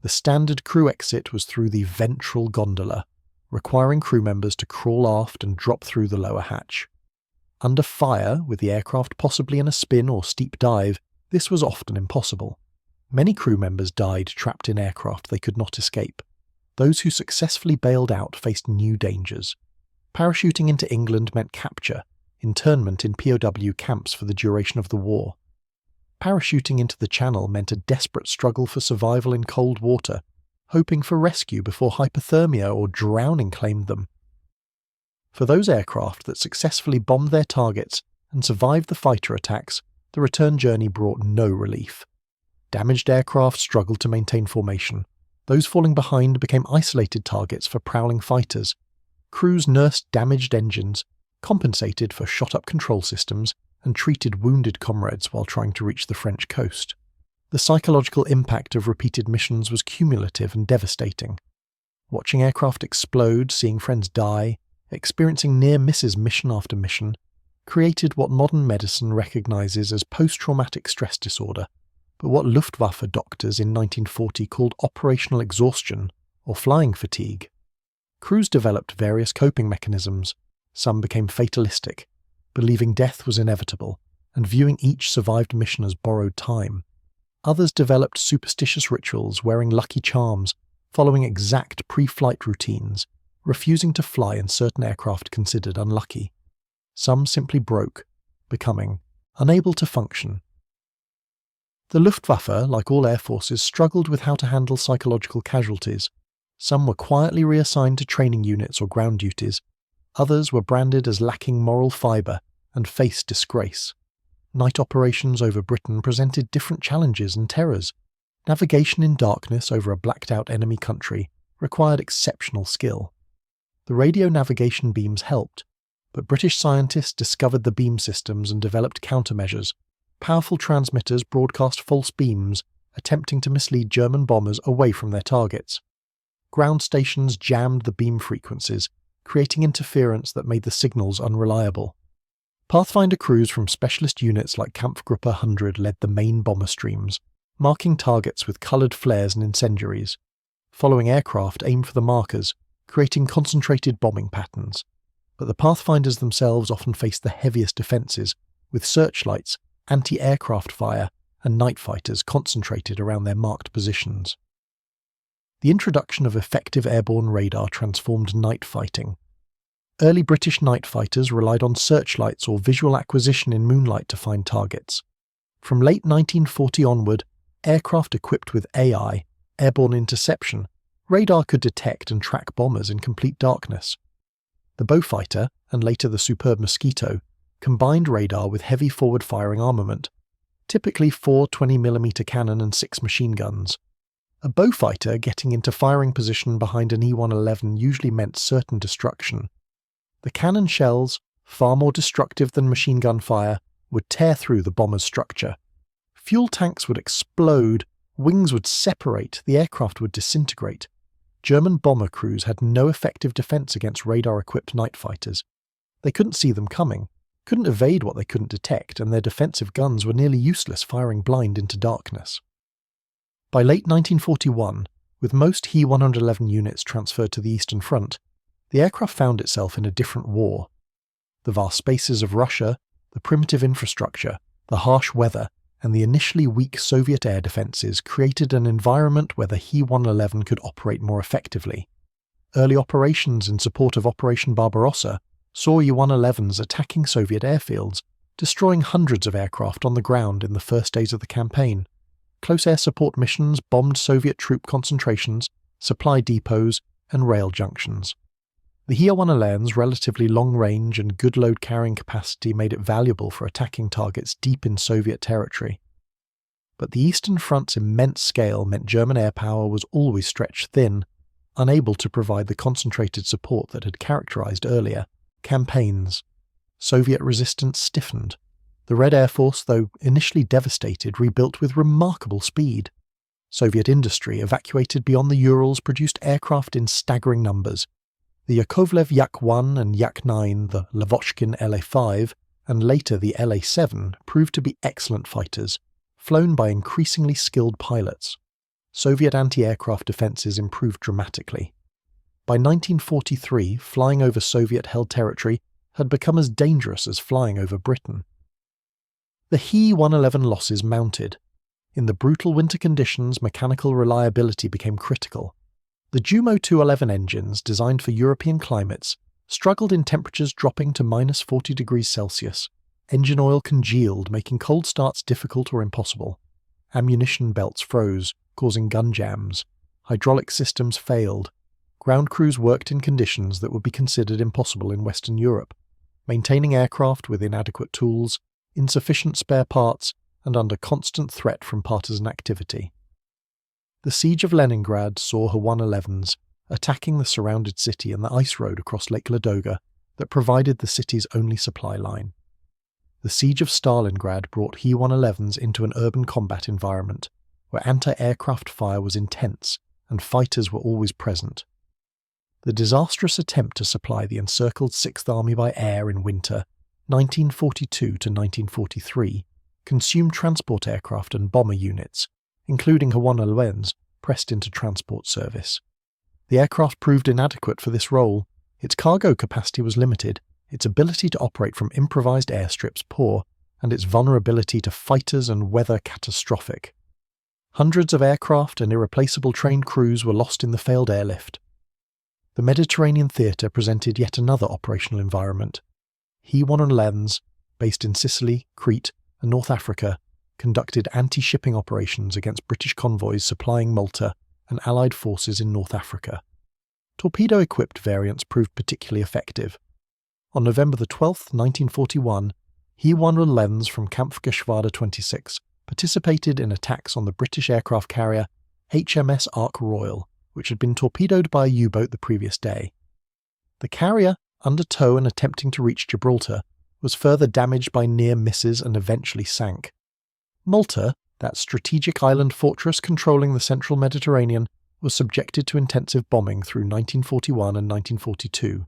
The standard crew exit was through the ventral gondola, requiring crew members to crawl aft and drop through the lower hatch. Under fire, with the aircraft possibly in a spin or steep dive, this was often impossible. Many crew members died trapped in aircraft they could not escape. Those who successfully bailed out faced new dangers. Parachuting into England meant capture, internment in POW camps for the duration of the war. Parachuting into the Channel meant a desperate struggle for survival in cold water, hoping for rescue before hypothermia or drowning claimed them. For those aircraft that successfully bombed their targets and survived the fighter attacks, the return journey brought no relief. Damaged aircraft struggled to maintain formation. Those falling behind became isolated targets for prowling fighters. Crews nursed damaged engines, compensated for shot-up control systems, and treated wounded comrades while trying to reach the French coast. The psychological impact of repeated missions was cumulative and devastating. Watching aircraft explode, seeing friends die, experiencing near misses mission after mission, created what modern medicine recognizes as post-traumatic stress disorder, but what Luftwaffe doctors in 1940 called operational exhaustion or flying fatigue. Crews developed various coping mechanisms. Some became fatalistic, believing death was inevitable and viewing each survived mission as borrowed time. Others developed superstitious rituals, wearing lucky charms, following exact pre-flight routines, refusing to fly in certain aircraft considered unlucky. Some simply broke, becoming unable to function. The Luftwaffe, like all air forces, struggled with how to handle psychological casualties. Some were quietly reassigned to training units or ground duties. Others were branded as lacking moral fibre and faced disgrace. Night operations over Britain presented different challenges and terrors. Navigation in darkness over a blacked-out enemy country required exceptional skill. The radio navigation beams helped, but British scientists discovered the beam systems and developed countermeasures. Powerful transmitters broadcast false beams, attempting to mislead German bombers away from their targets. Ground stations jammed the beam frequencies, creating interference that made the signals unreliable. Pathfinder crews from specialist units like Kampfgruppe 100 led the main bomber streams, marking targets with coloured flares and incendiaries. Following aircraft aimed for the markers, creating concentrated bombing patterns. But the Pathfinders themselves often faced the heaviest defences, with searchlights, anti-aircraft fire, and night fighters concentrated around their marked positions. The introduction of effective airborne radar transformed night fighting. Early British night fighters relied on searchlights or visual acquisition in moonlight to find targets. From late 1940 onward, aircraft equipped with AI, airborne interception, radar could detect and track bombers in complete darkness. The Beaufighter, and later the superb Mosquito, combined radar with heavy forward-firing armament, typically 4 20mm cannon and 6 machine guns. A Beaufighter getting into firing position behind an E-111 usually meant certain destruction. The cannon shells, far more destructive than machine gun fire, would tear through the bomber's structure. Fuel tanks would explode, wings would separate, the aircraft would disintegrate. German bomber crews had no effective defense against radar-equipped night fighters. They couldn't see them coming, couldn't evade what they couldn't detect, and their defensive guns were nearly useless firing blind into darkness. By late 1941, with most He-111 units transferred to the Eastern Front, the aircraft found itself in a different war. The vast spaces of Russia, the primitive infrastructure, the harsh weather, and the initially weak Soviet air defences created an environment where the He-111 could operate more effectively. Early operations in support of Operation Barbarossa saw U-111s attacking Soviet airfields, destroying hundreds of aircraft on the ground in the first days of the campaign. Close air support missions bombed Soviet troop concentrations, supply depots, and rail junctions. The He-111's relatively long range and good load carrying capacity made it valuable for attacking targets deep in Soviet territory. But the Eastern Front's immense scale meant German air power was always stretched thin, unable to provide the concentrated support that had characterized earlier campaigns. Soviet resistance stiffened. The Red Air Force, though initially devastated, rebuilt with remarkable speed. Soviet industry evacuated beyond the Urals produced aircraft in staggering numbers. The Yakovlev Yak-1 and Yak-9, the Lavochkin La-5, and later the La-7 proved to be excellent fighters, flown by increasingly skilled pilots. Soviet anti-aircraft defences improved dramatically. By 1943, flying over Soviet-held territory had become as dangerous as flying over Britain. The He-111 losses mounted. In the brutal winter conditions, mechanical reliability became critical. The Jumo 211 engines, designed for European climates, struggled in temperatures dropping to -40 degrees Celsius. Engine oil congealed, making cold starts difficult or impossible. Ammunition belts froze, causing gun jams. Hydraulic systems failed. Ground crews worked in conditions that would be considered impossible in Western Europe, maintaining aircraft with inadequate tools, insufficient spare parts, and under constant threat from partisan activity. The siege of Leningrad saw He-111s attacking the surrounded city and the ice road across Lake Ladoga that provided the city's only supply line. The siege of Stalingrad brought He-111s into an urban combat environment, where anti-aircraft fire was intense and fighters were always present. The disastrous attempt to supply the encircled Sixth Army by air in winter 1942 to 1943 consumed transport aircraft and bomber units, including He pressed into transport service. The aircraft proved inadequate for this role. Its cargo capacity was limited, its ability to operate from improvised airstrips poor, and its vulnerability to fighters and weather catastrophic. Hundreds of aircraft and irreplaceable trained crews were lost in the failed airlift. The Mediterranean theatre presented yet another operational environment. He-111s, based in Sicily, Crete, and North Africa, conducted anti-shipping operations against British convoys supplying Malta and Allied forces in North Africa. Torpedo-equipped variants proved particularly effective. On November 12, 1941, He-111s from Kampfgeschwader 26 participated in attacks on the British aircraft carrier HMS Ark Royal, which had been torpedoed by a U-boat the previous day. The carrier, under tow and attempting to reach Gibraltar, was further damaged by near misses and eventually sank. Malta, that strategic island fortress controlling the central Mediterranean, was subjected to intensive bombing through 1941 and 1942.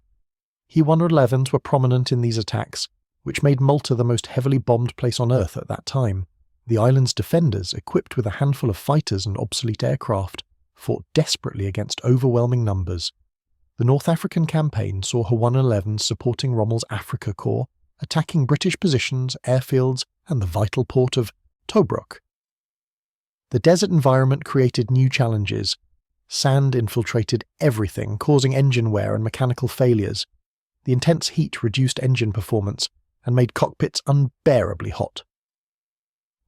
He-111s were prominent in these attacks, which made Malta the most heavily bombed place on Earth at that time. The island's defenders, equipped with a handful of fighters and obsolete aircraft, fought desperately against overwhelming numbers. The North African campaign saw He-111s supporting Rommel's Africa Corps, attacking British positions, airfields, and the vital port of Tobruk. The desert environment created new challenges. Sand infiltrated everything, causing engine wear and mechanical failures. The intense heat reduced engine performance and made cockpits unbearably hot.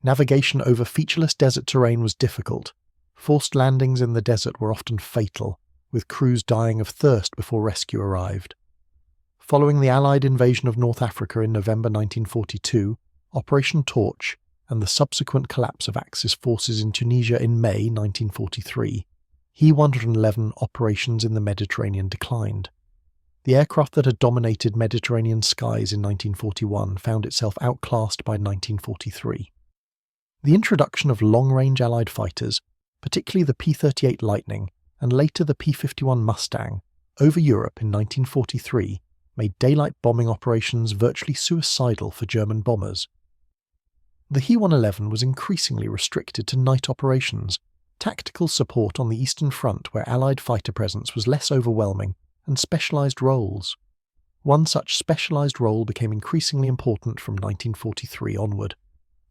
Navigation over featureless desert terrain was difficult. Forced landings in the desert were often fatal, with crews dying of thirst before rescue arrived. Following the Allied invasion of North Africa in November 1942, Operation Torch, and the subsequent collapse of Axis forces in Tunisia in May 1943, He-111 operations in the Mediterranean declined. The aircraft that had dominated Mediterranean skies in 1941 found itself outclassed by 1943. The introduction of long-range Allied fighters, particularly the P-38 Lightning and later the P-51 Mustang, over Europe in 1943 made daylight bombing operations virtually suicidal for German bombers. The He-111 was increasingly restricted to night operations, tactical support on the Eastern Front where Allied fighter presence was less overwhelming, and specialised roles. One such specialised role became increasingly important from 1943 onward.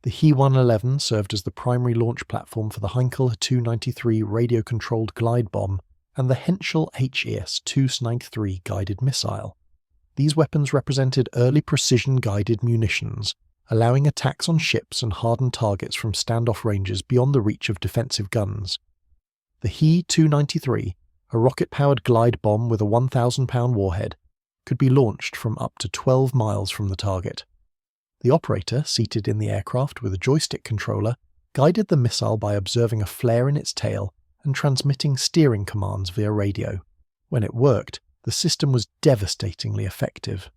The He-111 served as the primary launch platform for the Heinkel He 293 radio-controlled glide bomb and the Henschel HES 293 guided missile. These weapons represented early precision-guided munitions, allowing attacks on ships and hardened targets from standoff ranges beyond the reach of defensive guns. The He 293, a rocket-powered glide bomb with a 1,000-pound warhead, could be launched from up to 12 miles from the target. The operator, seated in the aircraft with a joystick controller, guided the missile by observing a flare in its tail and transmitting steering commands via radio. When it worked, the system was devastatingly effective.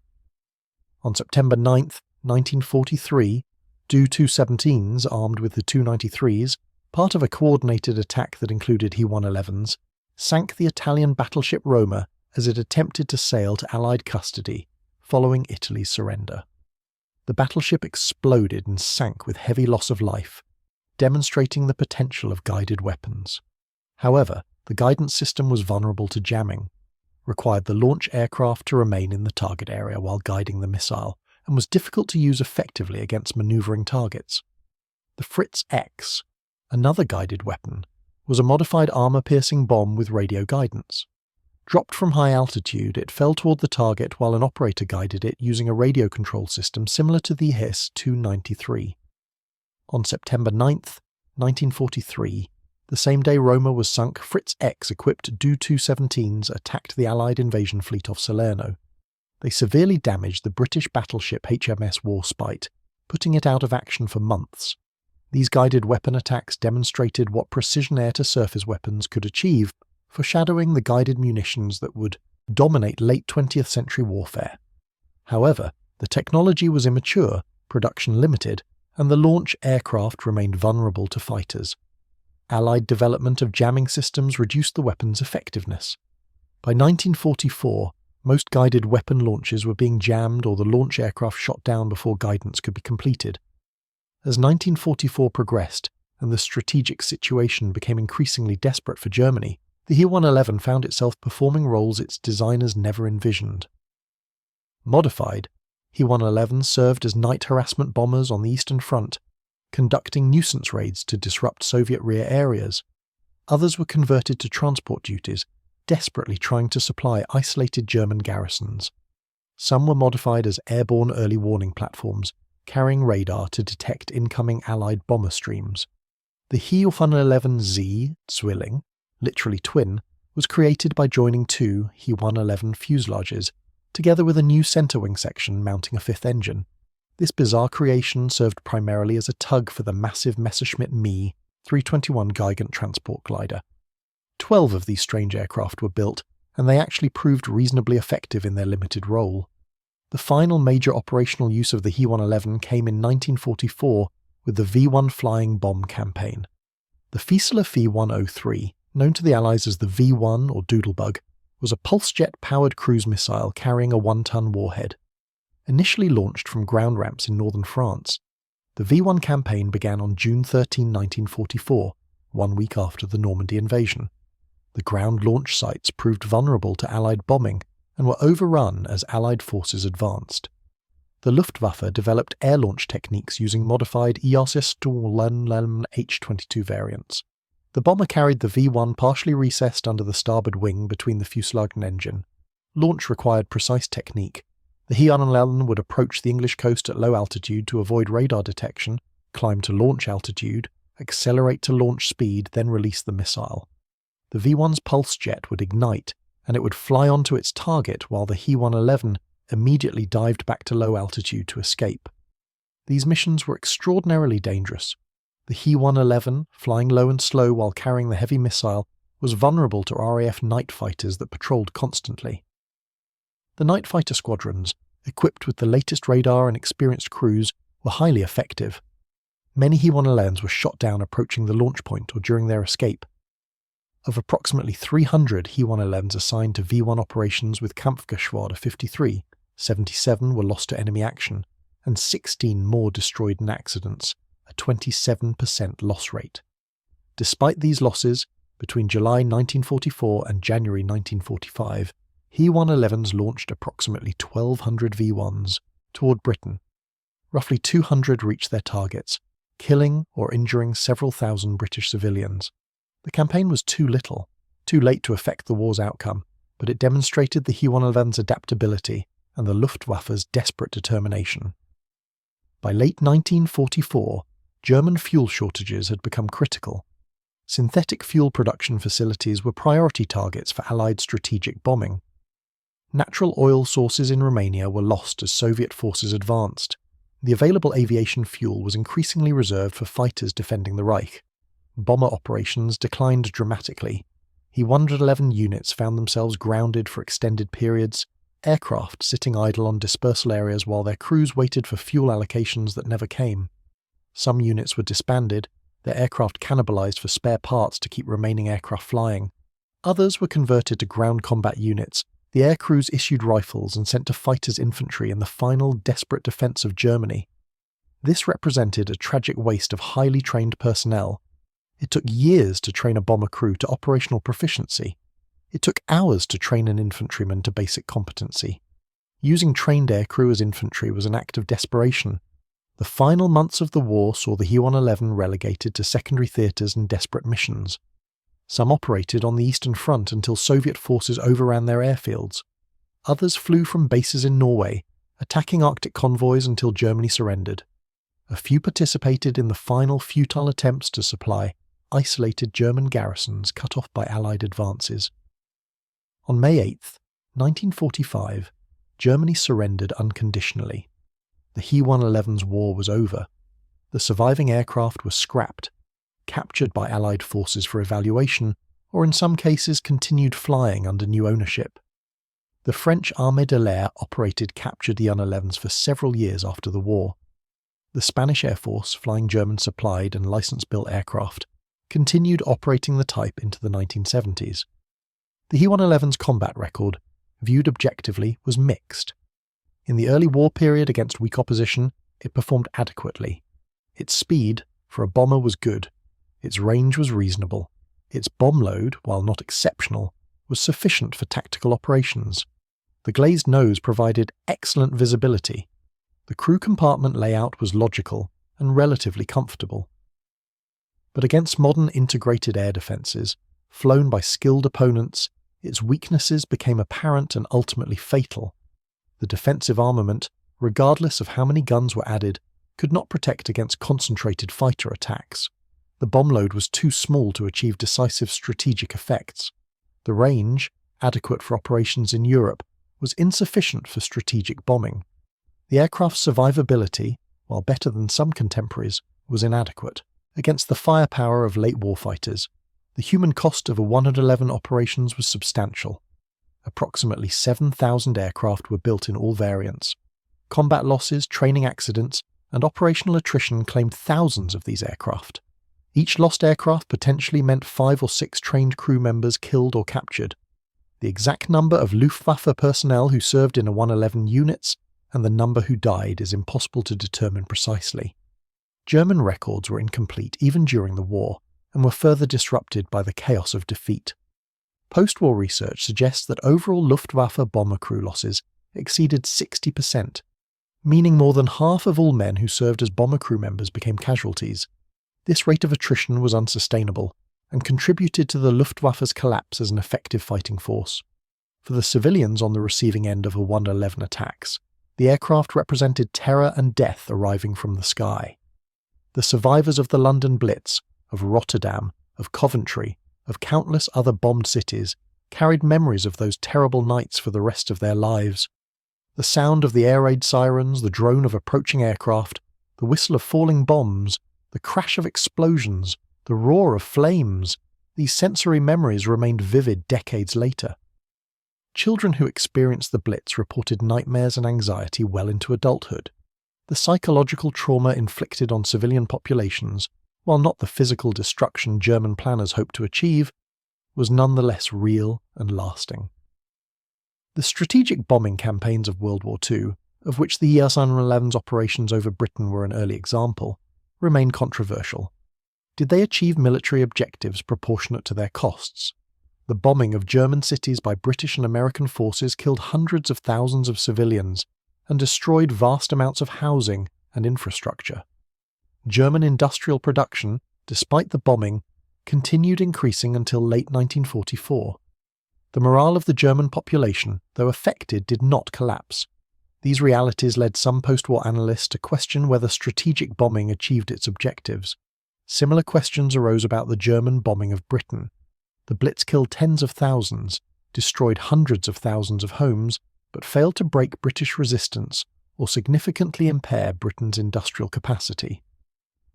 On September 9, 1943, Do-217s armed with the 293s, part of a coordinated attack that included He-111s, sank the Italian battleship Roma as it attempted to sail to Allied custody following Italy's surrender. The battleship exploded and sank with heavy loss of life, demonstrating the potential of guided weapons. However, the guidance system was vulnerable to jamming, required the launch aircraft to remain in the target area while guiding the missile, and was difficult to use effectively against manoeuvring targets. The Fritz X, another guided weapon, was a modified armour-piercing bomb with radio guidance. Dropped from high altitude, it fell toward the target while an operator guided it using a radio control system similar to the HIS 293. On September 9, 1943, the same day Roma was sunk, Fritz X-equipped Do-217s attacked the Allied invasion fleet off Salerno. They severely damaged the British battleship HMS Warspite, putting it out of action for months. These guided weapon attacks demonstrated what precision air-to-surface weapons could achieve, foreshadowing the guided munitions that would dominate late 20th century warfare. However, the technology was immature, production limited, and the launch aircraft remained vulnerable to fighters. Allied development of jamming systems reduced the weapon's effectiveness. By 1944, most guided weapon launches were being jammed or the launch aircraft shot down before guidance could be completed. As 1944 progressed and the strategic situation became increasingly desperate for Germany, the He-111 found itself performing roles its designers never envisioned. Modified, He-111s served as night harassment bombers on the Eastern Front, conducting nuisance raids to disrupt Soviet rear areas. Others were converted to transport duties, desperately trying to supply isolated German garrisons. Some were modified as airborne early warning platforms, carrying radar to detect incoming Allied bomber streams. The He-111Z Zwilling, literally twin, was created by joining two He-111 fuselages, together with a new centre wing section mounting a fifth engine. This bizarre creation served primarily as a tug for the massive Messerschmitt Me 321 Gigant transport glider. 12 of these strange aircraft were built, and they actually proved reasonably effective in their limited role. The final major operational use of the He-111 came in 1944 with the V-1 flying bomb campaign. The Fieseler Fe-103, known to the Allies as the V-1 or Doodlebug, was a pulse-jet-powered cruise missile carrying a 1-ton warhead. Initially launched from ground ramps in northern France, the V-1 campaign began on June 13, 1944, 1 week after the Normandy invasion. The ground launch sites proved vulnerable to Allied bombing and were overrun as Allied forces advanced. The Luftwaffe developed air launch techniques using modified ERS-H-22 H-22 variants. The bomber carried the V-1 partially recessed under the starboard wing between the fuselage and engine. Launch required precise technique. The He-111 would approach the English coast at low altitude to avoid radar detection, climb to launch altitude, accelerate to launch speed, then release the missile. The V-1's pulse jet would ignite, and it would fly onto its target while the He-111 immediately dived back to low altitude to escape. These missions were extraordinarily dangerous. The He-111, flying low and slow while carrying the heavy missile, was vulnerable to RAF night fighters that patrolled constantly. The night fighter squadrons, equipped with the latest radar and experienced crews, were highly effective. Many He-111s were shot down approaching the launch point or during their escape. Of approximately 300 He-111s assigned to V-1 operations with Kampfgeschwader 53, 77 were lost to enemy action, and 16 more destroyed in accidents, a 27% loss rate. Despite these losses, between July 1944 and January 1945, He-111s launched approximately 1,200 V-1s toward Britain. Roughly 200 reached their targets, killing or injuring several thousand British civilians. The campaign was too little, too late to affect the war's outcome, but it demonstrated the He-111's adaptability and the Luftwaffe's desperate determination. By late 1944, German fuel shortages had become critical. Synthetic fuel production facilities were priority targets for Allied strategic bombing. Natural oil sources in Romania were lost as Soviet forces advanced. The available aviation fuel was increasingly reserved for fighters defending the Reich. Bomber operations declined dramatically. He-111 units found themselves grounded for extended periods, aircraft sitting idle on dispersal areas while their crews waited for fuel allocations that never came. Some units were disbanded, their aircraft cannibalized for spare parts to keep remaining aircraft flying. Others were converted to ground combat units. The air crews issued rifles and sent to fighters' infantry in the final desperate defense of Germany. This represented a tragic waste of highly trained personnel. It took years to train a bomber crew to operational proficiency. It took hours to train an infantryman to basic competency. Using trained aircrew as infantry was an act of desperation. The final months of the war saw the He-111 relegated to secondary theatres and desperate missions. Some operated on the Eastern Front until Soviet forces overran their airfields. Others flew from bases in Norway, attacking Arctic convoys until Germany surrendered. A few participated in the final futile attempts to supply isolated German garrisons cut off by Allied advances. On May 8, 1945, Germany surrendered unconditionally. The He-111's war was over. The surviving aircraft were scrapped, captured by Allied forces for evaluation, or in some cases continued flying under new ownership. The French Armée de l'Air operated captured He-111s for several years after the war. The Spanish Air Force, flying German-supplied and license-built aircraft, continued operating the type into the 1970s. The He-111's combat record, viewed objectively, was mixed. In the early war period against weak opposition, it performed adequately. Its speed, for a bomber, was good. Its range was reasonable. Its bomb load, while not exceptional, was sufficient for tactical operations. The glazed nose provided excellent visibility. The crew compartment layout was logical and relatively comfortable. But against modern integrated air defences, flown by skilled opponents, its weaknesses became apparent and ultimately fatal. The defensive armament, regardless of how many guns were added, could not protect against concentrated fighter attacks. The bomb load was too small to achieve decisive strategic effects. The range, adequate for operations in Europe, was insufficient for strategic bombing. The aircraft's survivability, while better than some contemporaries, was inadequate. Against the firepower of late warfighters, the human cost of a 111 operations was substantial. Approximately 7,000 aircraft were built in all variants. Combat losses, training accidents, and operational attrition claimed thousands of these aircraft. Each lost aircraft potentially meant 5 or 6 trained crew members killed or captured. The exact number of Luftwaffe personnel who served in a 111 units and the number who died is impossible to determine precisely. German records were incomplete even during the war, and were further disrupted by the chaos of defeat. Post-war research suggests that overall Luftwaffe bomber crew losses exceeded 60%, meaning more than half of all men who served as bomber crew members became casualties. This rate of attrition was unsustainable, and contributed to the Luftwaffe's collapse as an effective fighting force. For the civilians on the receiving end of a 111 attacks, the aircraft represented terror and death arriving from the sky. The survivors of the London Blitz, of Rotterdam, of Coventry, of countless other bombed cities, carried memories of those terrible nights for the rest of their lives. The sound of the air raid sirens, the drone of approaching aircraft, the whistle of falling bombs, the crash of explosions, the roar of flames, these sensory memories remained vivid decades later. Children who experienced the Blitz reported nightmares and anxiety well into adulthood. The psychological trauma inflicted on civilian populations, while not the physical destruction German planners hoped to achieve, was nonetheless real and lasting. The strategic bombing campaigns of World War II, of which the ES-111's operations over Britain were an early example, remain controversial. Did they achieve military objectives proportionate to their costs? The bombing of German cities by British and American forces killed hundreds of thousands of civilians and destroyed vast amounts of housing and infrastructure. German industrial production, despite the bombing, continued increasing until late 1944. The morale of the German population, though affected, did not collapse. These realities led some post-war analysts to question whether strategic bombing achieved its objectives. Similar questions arose about the German bombing of Britain. The Blitz killed tens of thousands, destroyed hundreds of thousands of homes, but failed to break British resistance or significantly impair Britain's industrial capacity.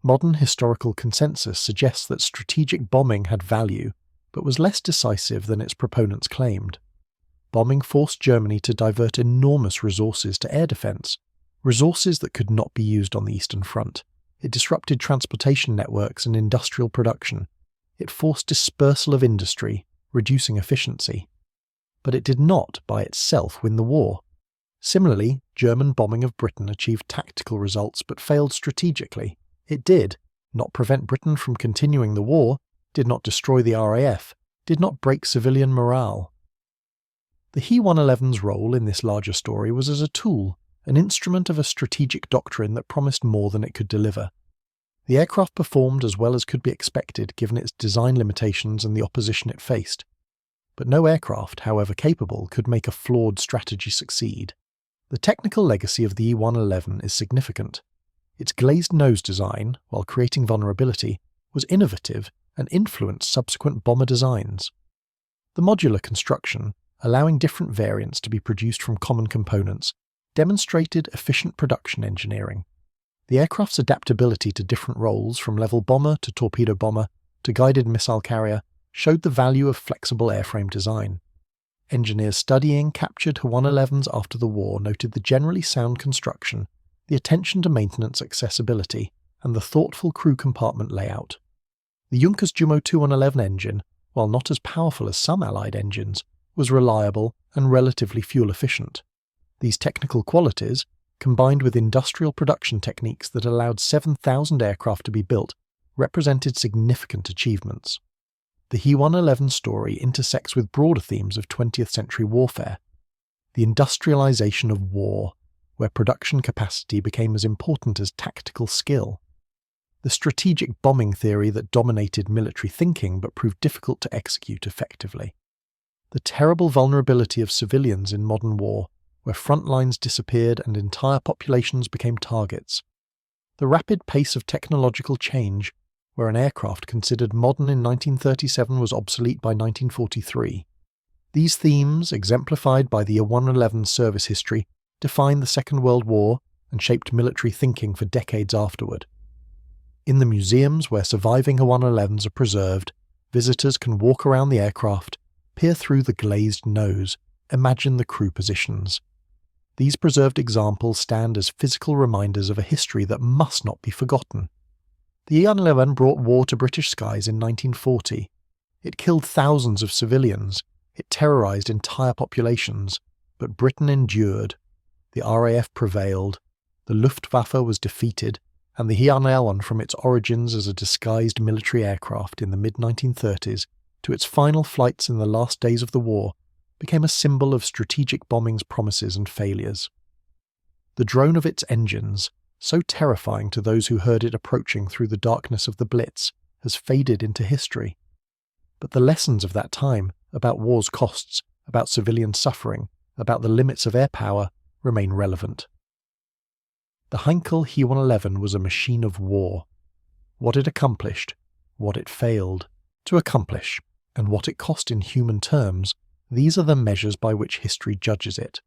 Modern historical consensus suggests that strategic bombing had value, but was less decisive than its proponents claimed. Bombing forced Germany to divert enormous resources to air defence, resources that could not be used on the Eastern Front. It disrupted transportation networks and industrial production. It forced dispersal of industry, reducing efficiency. But it did not, by itself, win the war. Similarly, German bombing of Britain achieved tactical results but failed strategically. It did not prevent Britain from continuing the war, did not destroy the RAF, did not break civilian morale. The He-111's role in this larger story was as a tool, an instrument of a strategic doctrine that promised more than it could deliver. The aircraft performed as well as could be expected given its design limitations and the opposition it faced. But no aircraft, however capable, could make a flawed strategy succeed. The technical legacy of the E-111 is significant. Its glazed nose design, while creating vulnerability, was innovative and influenced subsequent bomber designs. The modular construction, allowing different variants to be produced from common components, demonstrated efficient production engineering. The aircraft's adaptability to different roles, from level bomber to torpedo bomber to guided missile carrier, showed the value of flexible airframe design. Engineers studying captured He-111s after the war noted the generally sound construction, the attention to maintenance accessibility, and the thoughtful crew compartment layout. The Junkers Jumo 2111 engine, while not as powerful as some Allied engines, was reliable and relatively fuel efficient. These technical qualities, combined with industrial production techniques that allowed 7,000 aircraft to be built, represented significant achievements. The He 111 story intersects with broader themes of 20th century warfare. The industrialization of war, where production capacity became as important as tactical skill. The strategic bombing theory that dominated military thinking but proved difficult to execute effectively. The terrible vulnerability of civilians in modern war, where front lines disappeared and entire populations became targets. The rapid pace of technological change, where an aircraft considered modern in 1937 was obsolete by 1943. These themes, exemplified by the E-111 service history, defined the Second World War and shaped military thinking for decades afterward. In the museums where surviving E-111s are preserved, visitors can walk around the aircraft, peer through the glazed nose, imagine the crew positions. These preserved examples stand as physical reminders of a history that must not be forgotten. The E-111 brought war to British skies in 1940. It killed thousands of civilians. It terrorised entire populations. But Britain endured. The RAF prevailed. The Luftwaffe was defeated, and the He-111, from its origins as a disguised military aircraft in the mid-1930s to its final flights in the last days of the war, became a symbol of strategic bombing's promises and failures. The drone of its engines, so terrifying to those who heard it approaching through the darkness of the Blitz, has faded into history. But the lessons of that time, about war's costs, about civilian suffering, about the limits of air power, remain relevant. The Heinkel He 111 was a machine of war. What it accomplished, what it failed to accomplish, and what it cost in human terms, these are the measures by which history judges it.